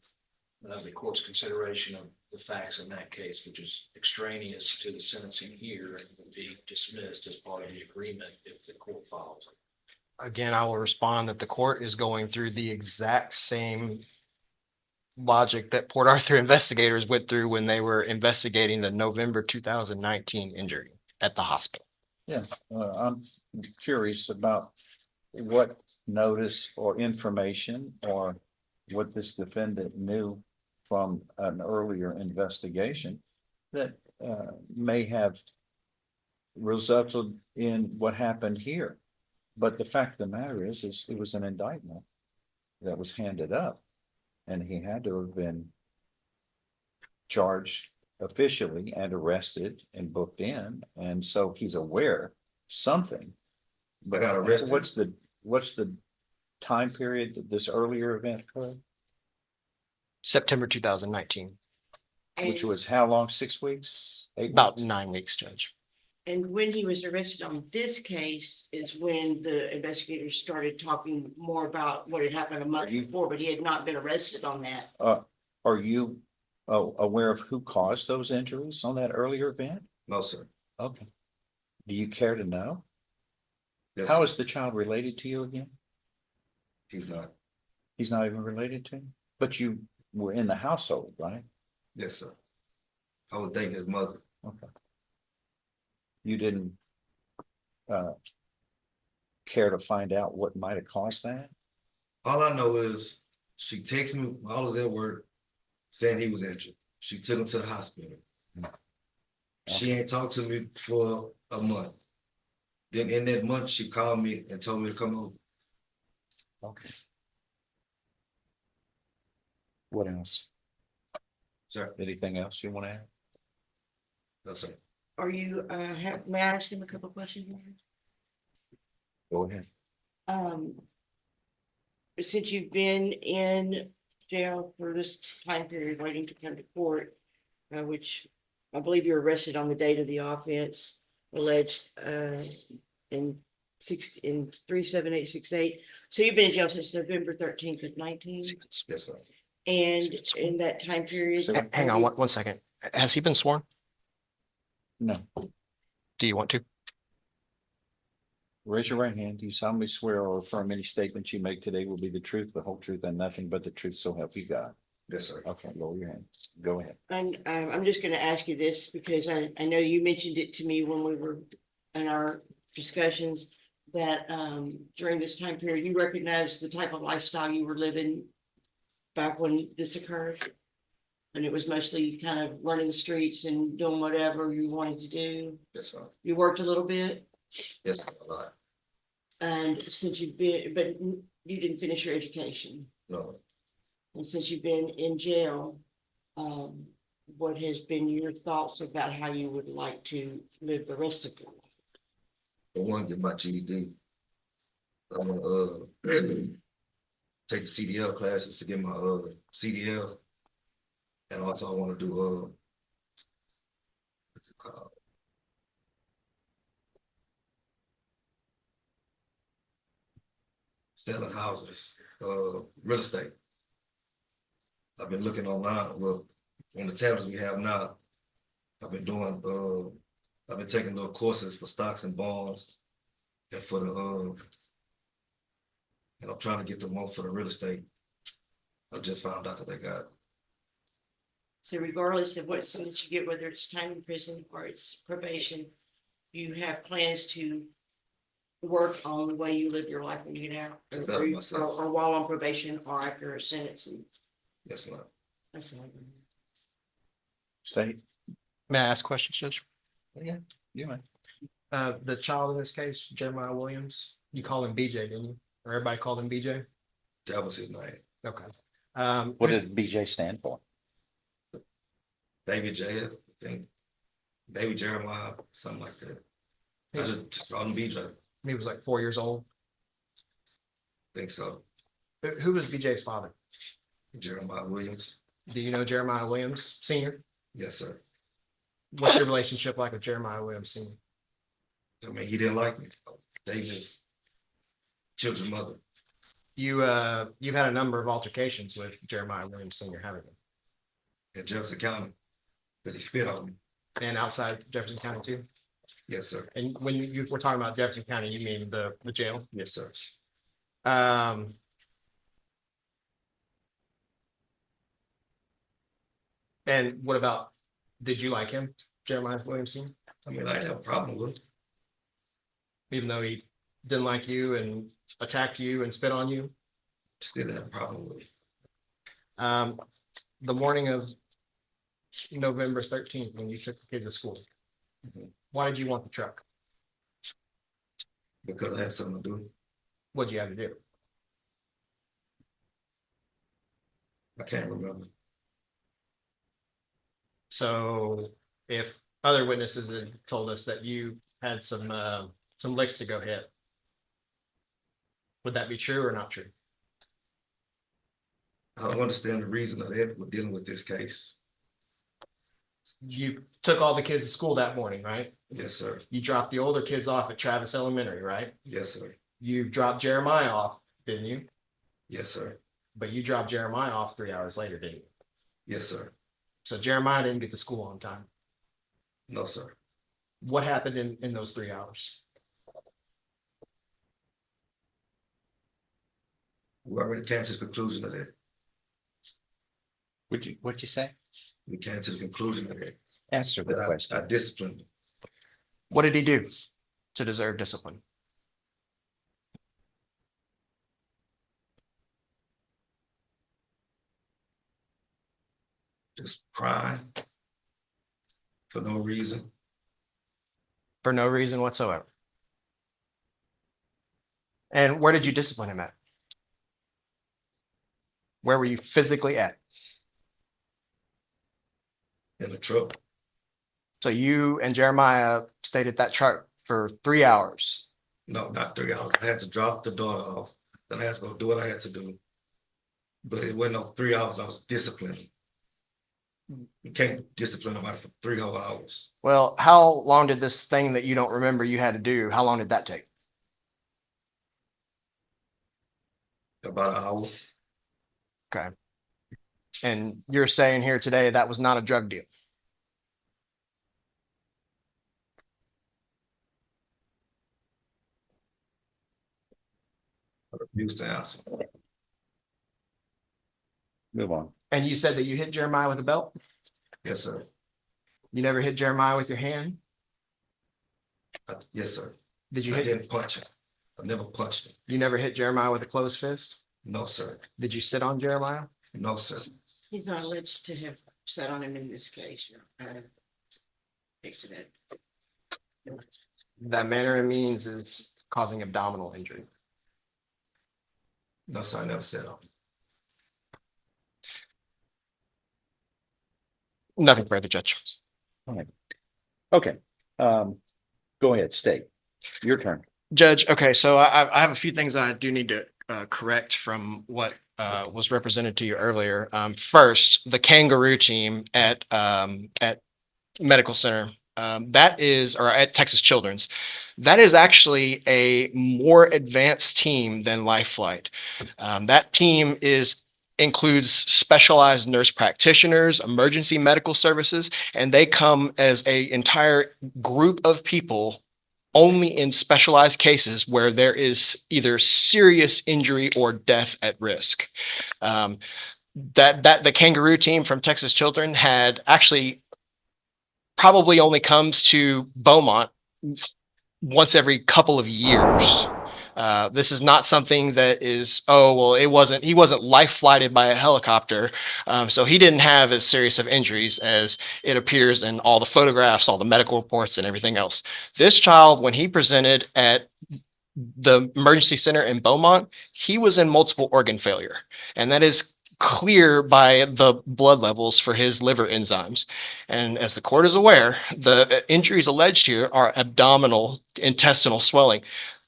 the court's consideration of the facts in that case, which is extraneous to the sentencing here and will be dismissed as part of the agreement if the court follows it. Again, I will respond that the court is going through the exact same logic that Port Arthur investigators went through when they were investigating the November 2019 injury at the hospital. Yeah, I'm curious about what notice or information or what this defendant knew from an earlier investigation that may have resulted in what happened here. But the fact of the matter is it was an indictment that was handed up, and he had to have been charged officially and arrested and booked in, and so he's aware something. I got arrested. What's the time period that this earlier event occurred? September 2019, Which And- was how long? 6 weeks? 8 about weeks? 9 weeks, Judge. And when he was arrested on this case is when the investigators started talking more about what had happened a month Are you- before, but he had not been arrested on that. Are you aware of who caused those injuries on that earlier event? No, sir. Okay. Do you care to know? Yes, How sir. is the child related to you again? He's not. He's not even related to you? But you were in the household, right? Yes, sir. I was dating his mother. Okay. You didn't care to find out what might have caused that? All I know is she texted me while I was at work saying he was injured. She took him to the hospital. She ain't talked to me for a month. Then in that month, she called me and told me to come over. Okay. What else? Sir, Anything else you want to add? no, sir. Are you, may I ask him a couple questions? Go ahead. Since you've been in jail for this time period waiting to come to court, which I believe you were arrested on the date of the offense alleged, in 37868. So you've been in jail since November 13th of 19, Yes, sir. and in that time period. So- Hang on one second. Has he been sworn? No. Do you want to? Raise your right hand. Do you solemnly swear or affirm any statements you make today will be the truth, the whole truth, and nothing but the truth, so help you God? Yes, sir. Okay, lower your hand. Go ahead. And I'm just gonna ask you this because I know you mentioned it to me when we were in our discussions that during this time period, you recognized the type of lifestyle you were living back when this occurred. And it was mostly kind of running the streets and doing whatever you wanted to do. Yes, sir. You worked a little bit, Yes, sir. A lot. and since you've been, but you didn't finish your education. No, And since you've been in jail, what has been your thoughts about how you would like to live the rest of your life? I want to get my GED. I want to take the CDL classes to get my CDL, and also I want to do what's it called? Selling houses, real estate. I've been looking online. Well, on the tablets we have now, I've been doing. I've been taking little courses for stocks and bonds, and for the and I'm trying to get the one for the real estate. I just found out that they got. So regardless of what sentence you get, whether it's time in prison or it's probation, you have plans to work on the way you live your life when you get out? To better myself. Or while on probation or after a sentence? And Yes, ma'am. that's all. State. May I ask questions, Judge? Yeah, you may. The child in this case, Jeremiah Williams, you called him BJ, didn't you? Or everybody called him BJ? That was his name. Okay. What does BJ stand for? Baby J, I think. Baby Jeremiah, something like that. I just called him BJ. He was like 4 years old. Think so. Who was BJ's father? Jeremiah Williams. Do you know Jeremiah Williams Sr.? Yes, sir. What's your relationship like with Jeremiah Williams Sr.? I mean, he didn't like me. David's children's mother. You've had a number of altercations with Jeremiah Williams Sr., haven't you? In Jefferson County, because he spit on me. And outside Jefferson County too? Yes, sir. And when you were talking about Jefferson County, you mean the jail? Yes, sir. And what about, did you like him, Jeremiah Williamson? I mean, I didn't have a problem with it. Even though he didn't like you and attacked you and spit on you? Still didn't have a problem with it. The morning of November 13th, when you took the kids to school, Mhm. why did you want the truck? Because I had something to do. What'd you have to do? I can't remember. So if other witnesses had told us that you had some licks to go hit, would that be true or not true? I don't understand the reason of that with dealing with this case. You took all the kids to school that morning, right? Yes, sir. You dropped the older kids off at Travis Elementary, right? Yes, sir. You dropped Jeremiah off, didn't you? Yes, sir. But you dropped Jeremiah off 3 hours later, didn't you? Yes, sir. So Jeremiah didn't get to school on time. No, sir. What happened in those 3 hours? We already came to the conclusion of that. What'd you say? We came to the conclusion of that. Answer the That question. I disciplined him. What did he do to deserve discipline? Just crying for no reason. For no reason whatsoever. And where did you discipline him at? Where were you physically at? In the truck. So you and Jeremiah stayed at that truck for 3 hours. No, not 3 hours. I had to drop the daughter off. Then I had to go do what I had to do. But it wasn't no 3 hours. I was disciplined. You can't discipline nobody for 3 whole hours. Well, how long did this thing that you don't remember you had to do, how long did that take? About an hour. Okay. And you're saying here today that was not a drug deal. I refused to answer. Move on. And you said that you hit Jeremiah with a belt? Yes, sir. You never hit Jeremiah with your hand? Yes, sir. Did you I hit, didn't punch him. I never punched him. you never hit Jeremiah with a closed fist? No, sir. Did you sit on Jeremiah? No, sir. He's not alleged to have sat on him in this case. Speak to that. That manner of means is causing abdominal injury. No, sir. I never said on him. Nothing further, Judge. Okay, go ahead, state. Your turn. Judge, okay, so I have a few things that I do need to correct from what was represented to you earlier. First, the kangaroo team at Medical Center, that is, or at Texas Children's, that is actually a more advanced team than Life Flight. That team includes specialized nurse practitioners, emergency medical services, and they come as a entire group of people only in specialized cases where there is either serious injury or death at risk. That the kangaroo team from Texas Children had actually probably only comes to Beaumont once every couple of years. This is not something that is, oh, well, he wasn't life flighted by a helicopter. So he didn't have as serious of injuries as it appears in all the photographs, all the medical reports and everything else. This child, when he presented at the emergency center in Beaumont, he was in multiple organ failure. And that is clear by the blood levels for his liver enzymes. And as the court is aware, the injuries alleged here are abdominal intestinal swelling.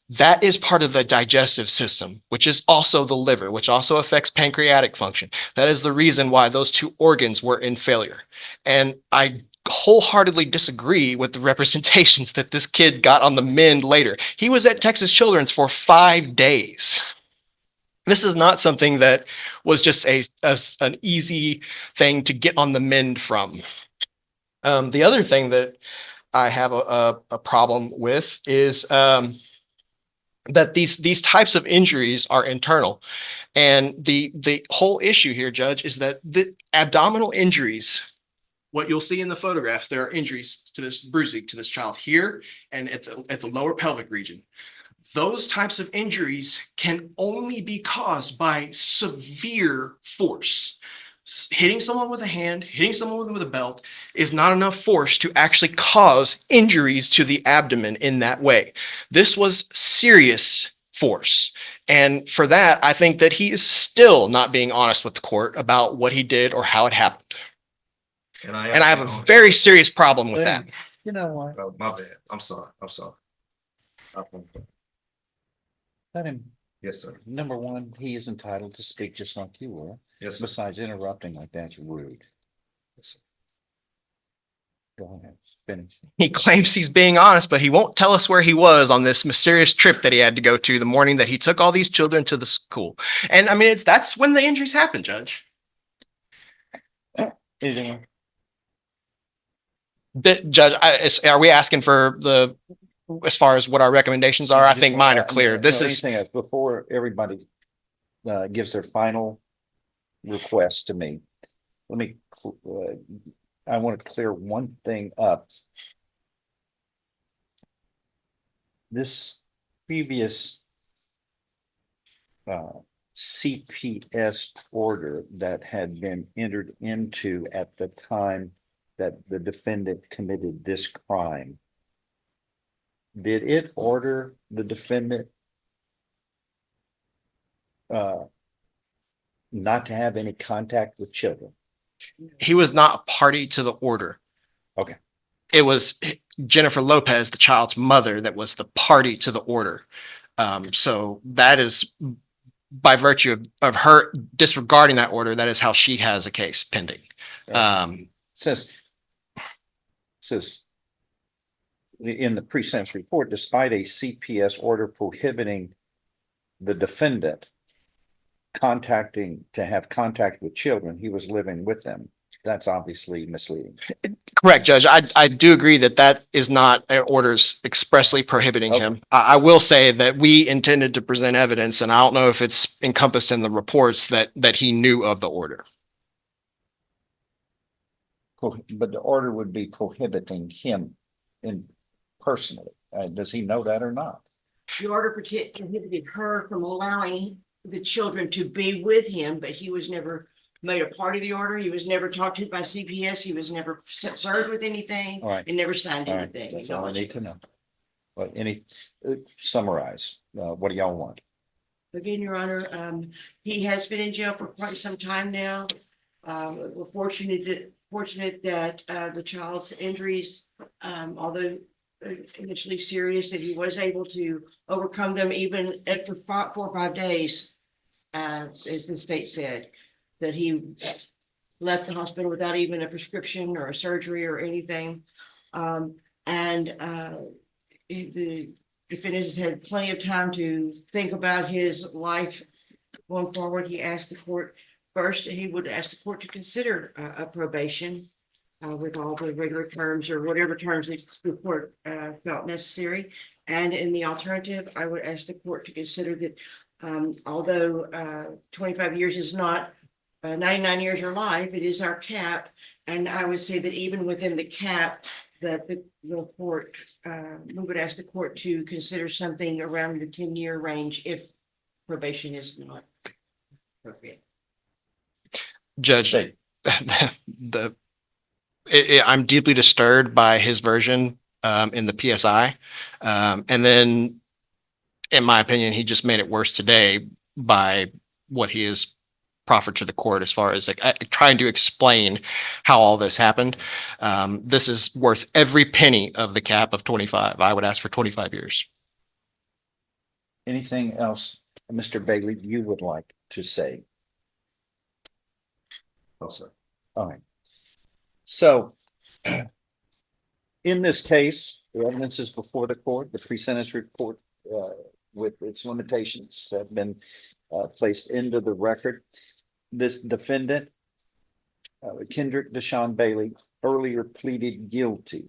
That is part of the digestive system, which is also the liver, which also affects pancreatic function. That is the reason why those two organs were in failure. And I wholeheartedly disagree with the representations that this kid got on the mend later. He was at Texas Children's for 5 days. This is not something that was just an easy thing to get on the mend from. The other thing that I have a problem with is that these types of injuries are internal. And the whole issue here, Judge, is that the abdominal injuries, what you'll see in the photographs, there are injuries to this bruising to this child here and at the lower pelvic region. Those types of injuries can only be caused by severe force. Hitting someone with a hand, hitting someone with a belt is not enough force to actually cause injuries to the abdomen in that way. This was serious force. And for that, I think that he is still not being honest with the court about what he did or how it happened. And I have a very serious problem with that. You know what? Oh, my bad. I'm sorry. Let him, Yes, sir. number one, he is entitled to speak just like you were. Yes, sir. Besides, interrupting like that's rude. Yes, sir. Go ahead, finish. He claims he's being honest, but he won't tell us where he was on this mysterious trip that he had to go to the morning that he took all these children to the school. And I mean, that's when the injuries happen, Judge. Anything else? Judge, are we asking for as far as what our recommendations are? I think mine are clear. This is anything else before everybody gives their final request to me. Let me, I want to clear one thing up. This previous CPS order that had been entered into at the time that the defendant committed this crime, did it order the defendant not to have any contact with children? he was not a party to the order. Okay. It was Jennifer Lopez, the child's mother, that was the party to the order. So that is by virtue of her disregarding that order, that is how she has a case pending. Says in the pre-sentence report, despite a CPS order prohibiting the defendant to have contact with children, he was living with them. That's obviously misleading. Correct, Judge. I do agree that is not orders expressly prohibiting him. I will say that we intended to present evidence, and I don't know if it's encompassed in the reports that he knew of the order. But the order would be prohibiting him personally. Does he know that or not? The order prohibited her from allowing the children to be with him, but he was never made a part of the order. He was never talked to by CPS. He was never served with anything. All right. And never signed All right, anything. that's all I need to know. But summarize, what do y'all want? Again, Your Honor, he has been in jail for quite some time now. We're fortunate that fortunate that the child's injuries, although initially serious, that he was able to overcome them even after 4 or 5 days, as the state said, that he left the hospital without even a prescription or a surgery or anything. And the defendant has had plenty of time to think about his life going forward. He asked the court first, he would ask the court to consider a probation with all the regular terms or whatever terms the court felt necessary. And in the alternative, I would ask the court to consider that although 25 years is not 99 years or life, it is our cap. And I would say that even within the cap, that the court, we would ask the court to consider something around the 10-year range if probation is not appropriate. Judge, Say. I'm deeply disturbed by his version in the PSI. And then, in my opinion, he just made it worse today by what he has proffered to the court as far as like trying to explain how all this happened. This is worth every penny of the cap of 25. I would ask for 25 years. Anything else, Mr. Bailey, you would like to say? No, sir. All right. So in this case, the evidence is before the court. The pre-sentence report with its limitations have been placed into the record. This defendant, Kendrick Deshaun Bailey, earlier pleaded guilty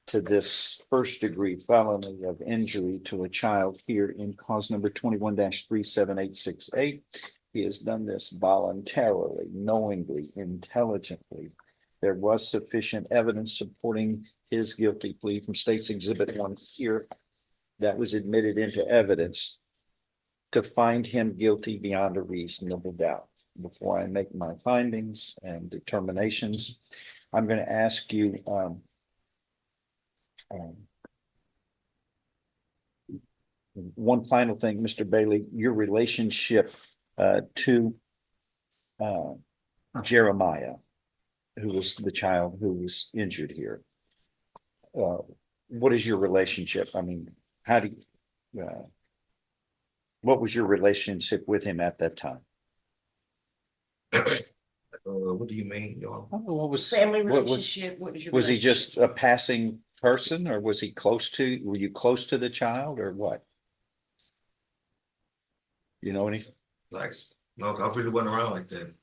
to this first-degree felony of injury to a child here in cause number 21-37868. He has done this voluntarily, knowingly, intelligently. There was sufficient evidence supporting his guilty plea from State's Exhibit 1 here that was admitted into evidence to find him guilty beyond a reasonable doubt. Before I make my findings and determinations, I'm going to ask you one final thing, Mr. Bailey, your relationship to Jeremiah, who was the child who was injured here. What is your relationship? I mean, how do you, what was your relationship with him at that time? What do you mean, y'all? What was Family what was relationship, what is your? was he relationship? just a passing person, or was he close to? Were you close to the child, or what? You know anything? Like, no, I really wasn't around like that.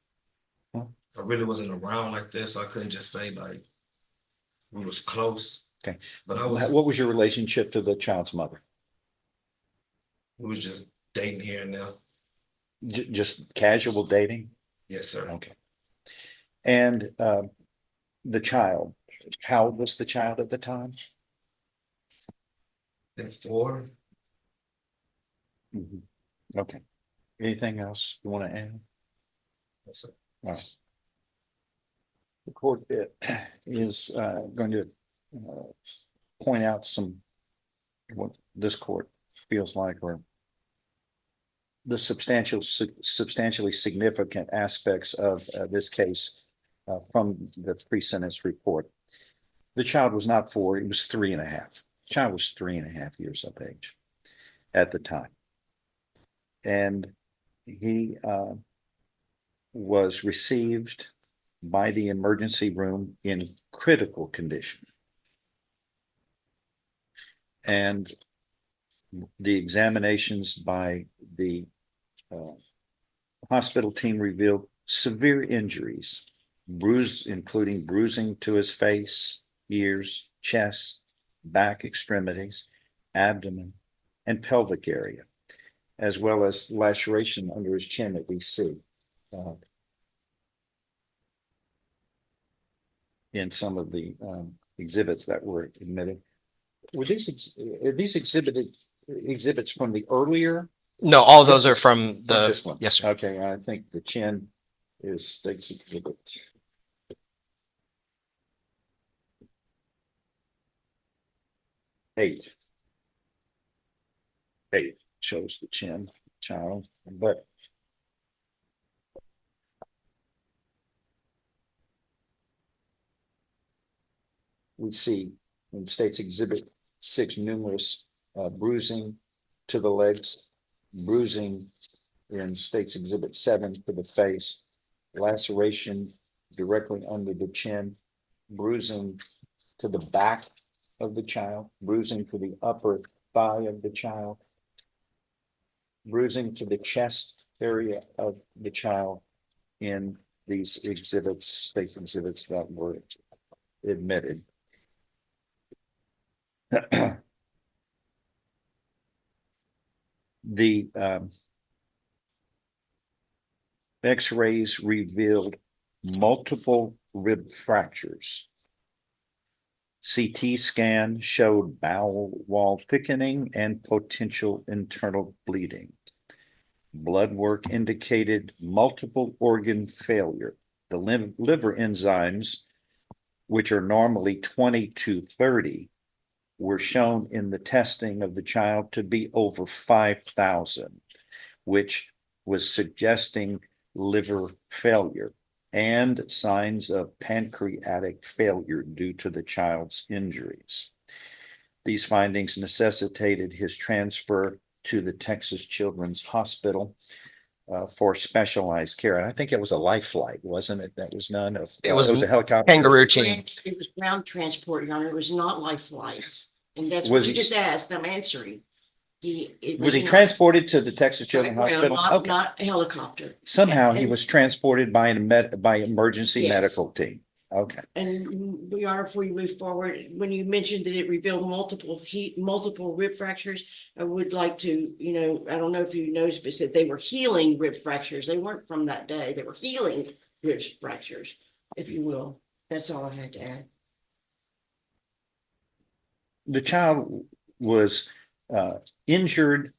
Huh? I really wasn't around like this, so I couldn't just say like we was close. Okay. But I was, What was your relationship to the child's mother? we was just dating here and there. Just casual dating? Yes, sir. Okay. And the child, how old was the child at the time? Then 4. Mhm. Okay. Anything else you want to add? Yes, sir. All right. The court is going to point out some, what this court feels like, or the substantially significant aspects of this case from the pre-sentence report. The child was not 4, he was 3.5. The child was 3.5 years of age at the time. And he was received by the emergency room in critical condition. And the examinations by the hospital team revealed severe injuries, including bruising to his face, ears, chest, back extremities, abdomen, and pelvic area, as well as laceration under his chin that we see in some of the exhibits that were admitted. Were these exhibits from the earlier? No, all those This are is from the, this one? yes, sir. Okay, I think the chin is State's Exhibit 8. 8 shows the chin child, but we see in State's Exhibit 6 numerous bruising to the legs, bruising in State's Exhibit 7 to the face, laceration directly under the chin, bruising to the back of the child, bruising to the upper thigh of the child, bruising to the chest area of the child in these exhibits, state exhibits that were admitted. The X-rays revealed multiple rib fractures. CT scan showed bowel wall thickening and potential internal bleeding. Blood work indicated multiple organ failure. The liver enzymes, which are normally 20 to 30, were shown in the testing of the child to be over 5,000, which was suggesting liver failure and signs of pancreatic failure due to the child's injuries. These findings necessitated his transfer to the Texas Children's Hospital for specialized care. And I think it was a life flight, wasn't it? That was none of. It was a helicopter. Kangaroo team. It was ground transport, Your Honor. It was not life flights. And that's Was what you he- just asked. I'm answering. Was he not- transported to the Texas by Children's ground, Hospital? Not, Okay. not a helicopter. Somehow he And- was transported by by emergency Yes. medical team. Okay. And Your Honor, before you move forward, when you mentioned that it revealed multiple rib fractures, I would like to, I don't know if you noticed, but said they were healing rib fractures. They weren't from that day. They were healing rib fractures, if you will. That's all I had to add. The child was injured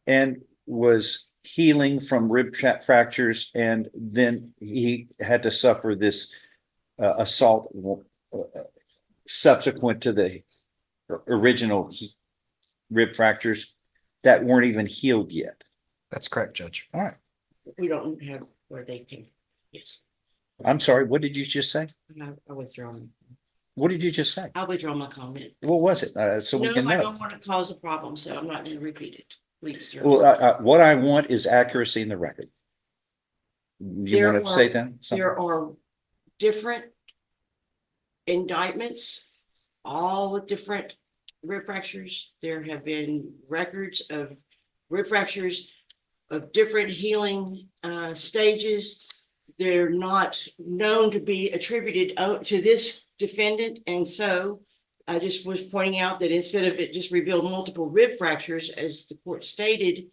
and was healing from rib fractures, and then he had to suffer this assault subsequent to the original rib fractures that weren't even healed yet. That's correct, Judge. All right. We don't have where they came. Yes, I'm sorry, what did you just say? I withdraw. What did you just say? I'll withdraw my comment. What was it? So we No, can I know. don't want to cause a problem, so I'm not going to repeat it. Please. Your Well, Honor. what I want is accuracy in the record. You There want to are- say that? There are different indictments, all with different rib fractures. There have been records of rib fractures of different healing stages. They're not known to be attributed to this defendant. And so I just was pointing out that instead of it just revealed multiple rib fractures, as the court stated,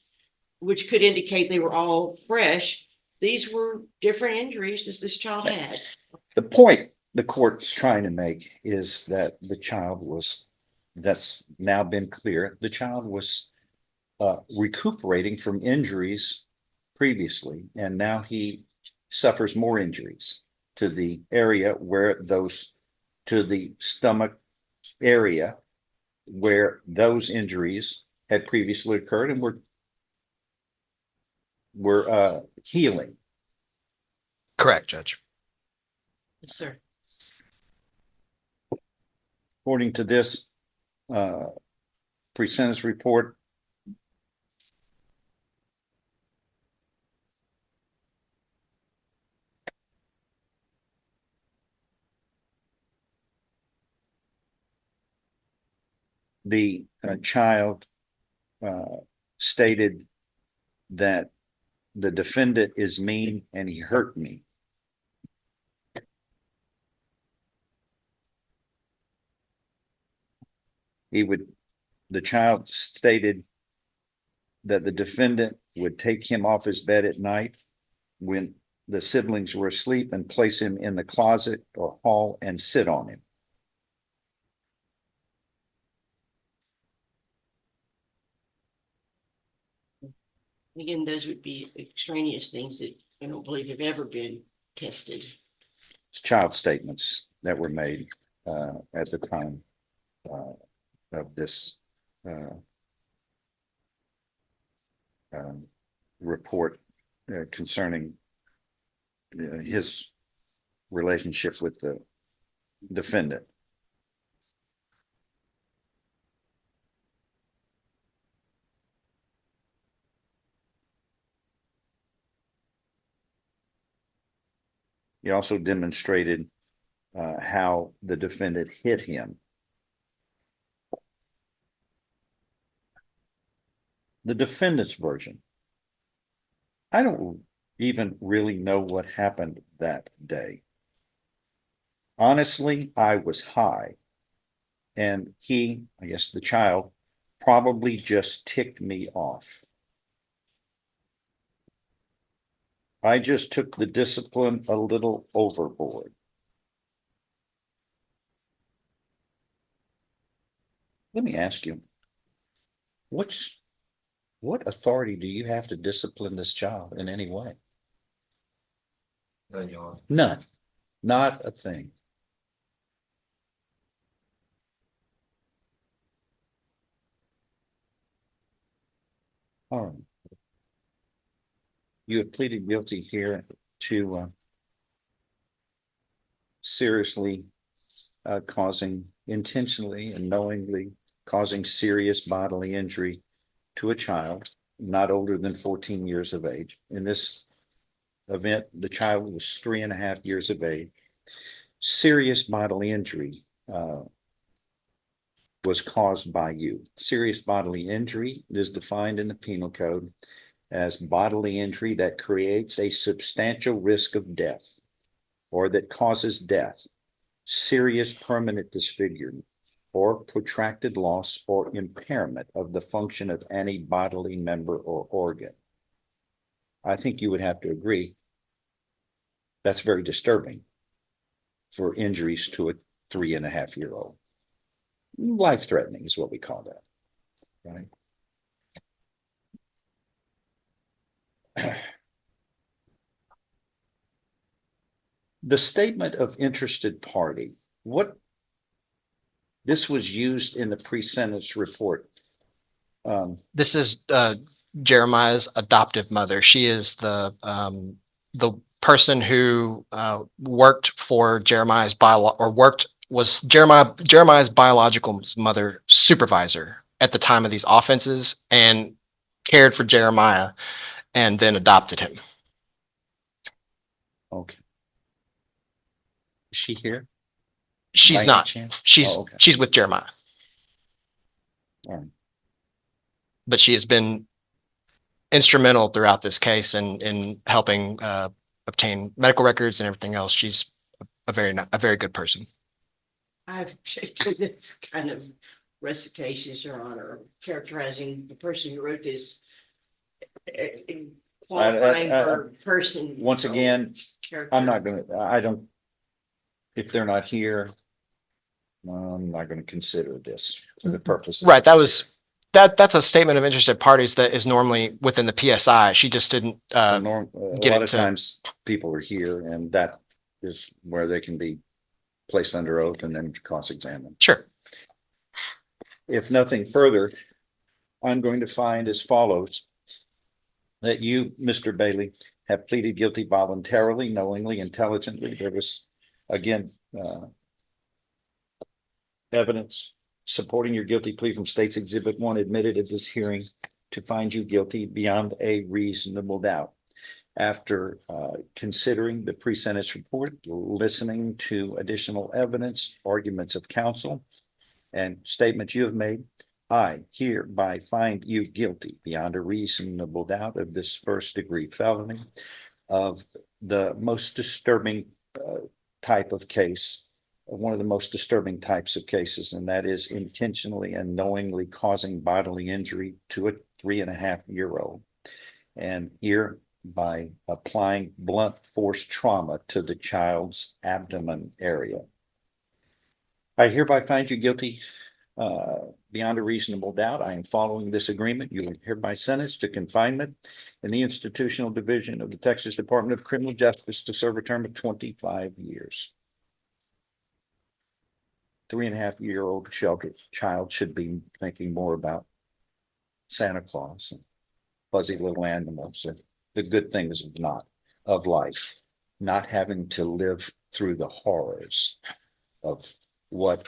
which could indicate they were all fresh, these were different injuries as this child had. The point the court's trying to make is that the child was, that's now been clear, the child was recuperating from injuries previously, and now he suffers more injuries to the area where those, to the stomach area where those injuries had previously occurred and were healing. Correct, Judge. Yes, sir. According to this pre-sentence report, the child stated that the defendant is mean and he hurt me. The child stated that the defendant would take him off his bed at night when the siblings were asleep and place him in the closet or hall and sit on him. Again, those would be extraneous things that I don't believe have ever been tested. It's child statements that were made at the time of this report concerning his relationship with the defendant. He also demonstrated how the defendant hit him. The defendant's version. I don't even really know what happened that day. Honestly, I was high. And he, I guess the child, probably just ticked me off. I just took the discipline a little overboard. Let me ask you, what authority do you have to discipline this child in any way? None, Your Honor. None, not a thing. All right. You have pleaded guilty here to seriously causing, intentionally and knowingly causing serious bodily injury to a child not older than 14 years of age. In this event, the child was 3.5 years of age. Serious bodily injury was caused by you. Serious bodily injury is defined in the penal code as bodily injury that creates a substantial risk of death or that causes death, serious permanent disfigurement, or protracted loss or impairment of the function of any bodily member or organ. I think you would have to agree that's very disturbing for injuries to a 3.5-year-old. Life-threatening is what we call that, right? The statement of interested party, this was used in the pre-sentence report. This is Jeremiah's adoptive mother. She is the person who worked for Jeremiah's Jeremiah's biological mother supervisor at the time of these offenses and cared for Jeremiah and then adopted him. Okay. Is she here? She's By any not. chance? She's Oh, okay. she's with Jeremiah, All right. but she has been instrumental throughout this case and in helping obtain medical records and everything else. She's a very good person. I object to this kind of recitations, Your Honor, characterizing the person who wrote this. Qualifying for person. Once again, character. I'm not gonna, I don't, if they're not here, I'm not gonna consider this for the purpose. Right. That's a statement of interested parties that is normally within the PSI. She just didn't A get lot it of to- times people are here and that is where they can be placed under oath and then cross-examined. Sure. If nothing further, I'm going to find as follows. That you, Mr. Bailey, have pleaded guilty voluntarily, knowingly, intelligently. There was, again, evidence supporting your guilty plea from State's Exhibit 1 admitted at this hearing to find you guilty beyond a reasonable doubt. After considering the pre-sentence report, listening to additional evidence, arguments of counsel, and statements you have made, I hereby find you guilty beyond a reasonable doubt of this first-degree felony of the most disturbing type of case, one of the most disturbing types of cases, and that is intentionally and knowingly causing bodily injury to a 3.5-year-old. And here by applying blunt force trauma to the child's abdomen area. I hereby find you guilty beyond a reasonable doubt. I am following this agreement. You are hereby sentenced to confinement in the institutional division of the Texas Department of Criminal Justice to serve a term of 25 years. 3.5-year-old child should be thinking more about Santa Claus and fuzzy little animals and the good things of life, not having to live through the horrors of what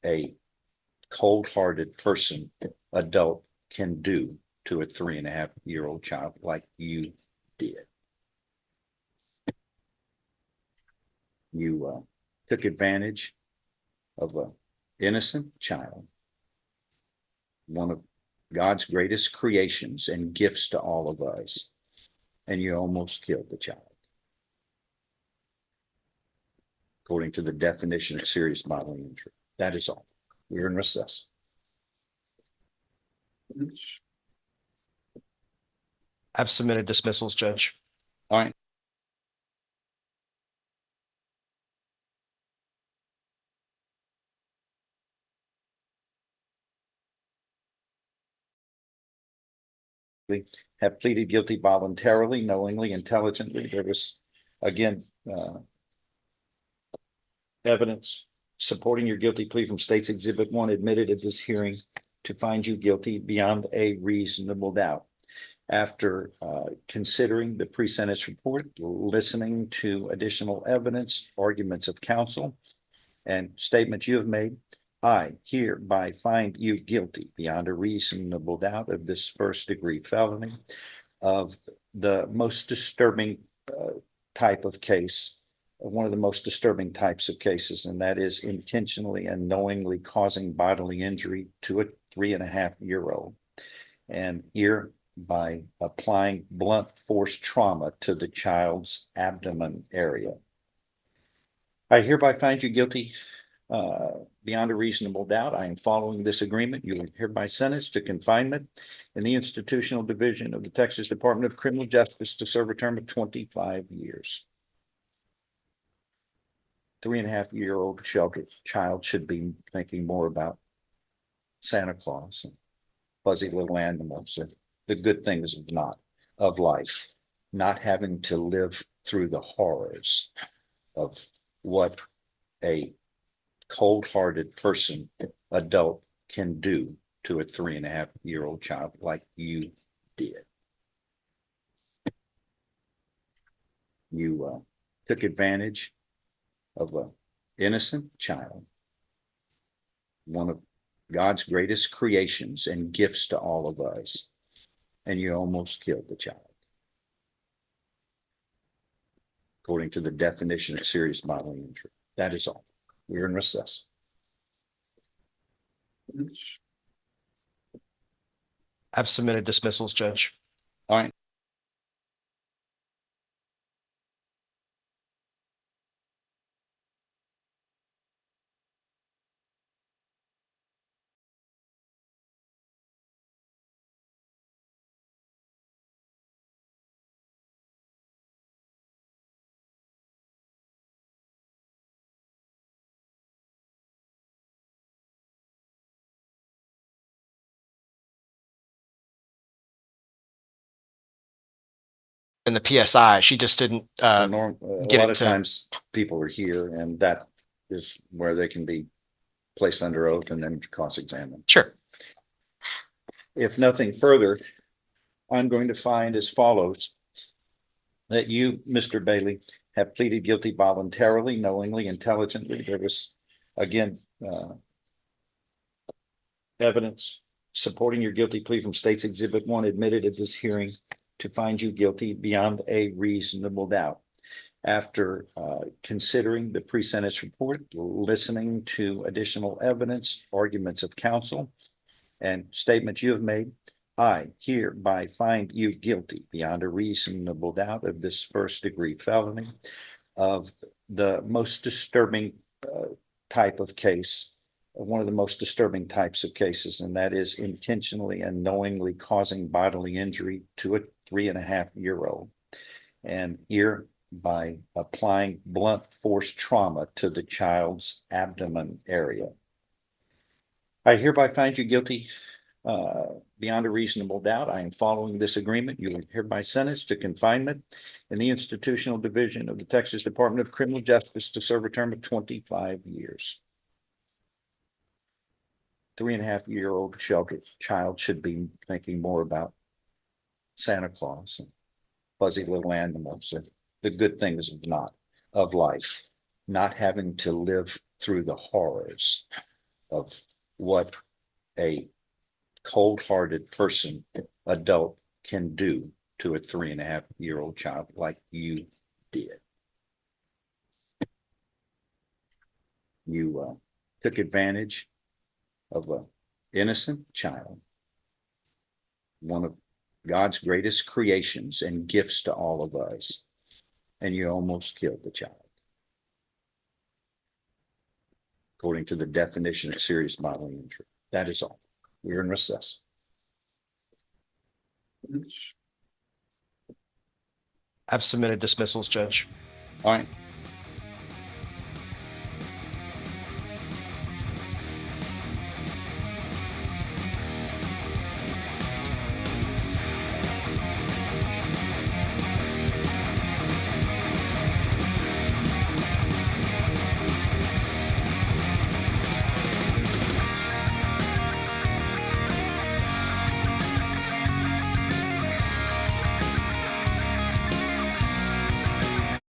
a cold-hearted person, adult, can do to a 3.5-year-old child like you did. You took advantage of an innocent child, one of God's greatest creations and gifts to all of us, and you almost killed the child. According to the definition of serious bodily injury. That is all. We're in recess. I've submitted dismissals, Judge. All right. Have pleaded guilty voluntarily, knowingly, intelligently. There was, again, evidence supporting your guilty plea from State's Exhibit 1 admitted at this hearing to find you guilty beyond a reasonable doubt. After considering the pre-sentence report, listening to additional evidence, arguments of counsel, and statements you have made, I hereby find you guilty beyond a reasonable doubt of this first-degree felony of the most disturbing type of case, one of the most disturbing types of cases, and that is intentionally and knowingly causing bodily injury to a 3.5-year-old. And here, by applying blunt force trauma to the child's abdomen area. I hereby find you guilty beyond a reasonable doubt. I am following this agreement. You are hereby sentenced to confinement in the institutional division of the Texas Department of Criminal Justice to serve a term of 25 years. 3.5-year-old child should be thinking more about Santa Claus and fuzzy little animals and the good things of life, not having to live through the horrors of what a cold-hearted person, adult, can do to a 3.5-year-old child like you did. You took advantage of an innocent child, one of God's greatest creations and gifts to all of us, and you almost killed the child. According to the definition of serious bodily injury. That is all. We're in recess. I've submitted dismissals, Judge. All right. In the PSI, she just didn't A get lot it of to- times people are here, and that is where they can be placed under oath and then cross-examined. Sure. If nothing further, I'm going to find as follows: that you, Mr. Bailey, have pleaded guilty voluntarily, knowingly, intelligently. There was, again, evidence supporting your guilty plea from State's Exhibit 1 admitted at this hearing to find you guilty beyond a reasonable doubt. After considering the pre-sentence report, listening to additional evidence, arguments of counsel, and statements you have made, I hereby find you guilty beyond a reasonable doubt of this first-degree felony of the most disturbing type of case, one of the most disturbing types of cases, and that is intentionally and knowingly causing bodily injury to a 3.5-year-old. And here, by applying blunt force trauma to the child's abdomen area. I hereby find you guilty beyond a reasonable doubt. I am following this agreement. You are hereby sentenced to confinement in the institutional division of the Texas Department of Criminal Justice to serve a term of 25 years. 3.5-year-old child should be thinking more about Santa Claus and fuzzy little animals and the good things of life, not having to live through the horrors of what a cold-hearted person, adult, can do to a 3.5-year-old child like you did. You took advantage of an innocent child, one of God's greatest creations and gifts to all of us, and you almost killed the child. According to the definition of serious bodily injury. That is all. We're in recess. I've submitted dismissals, Judge. All right.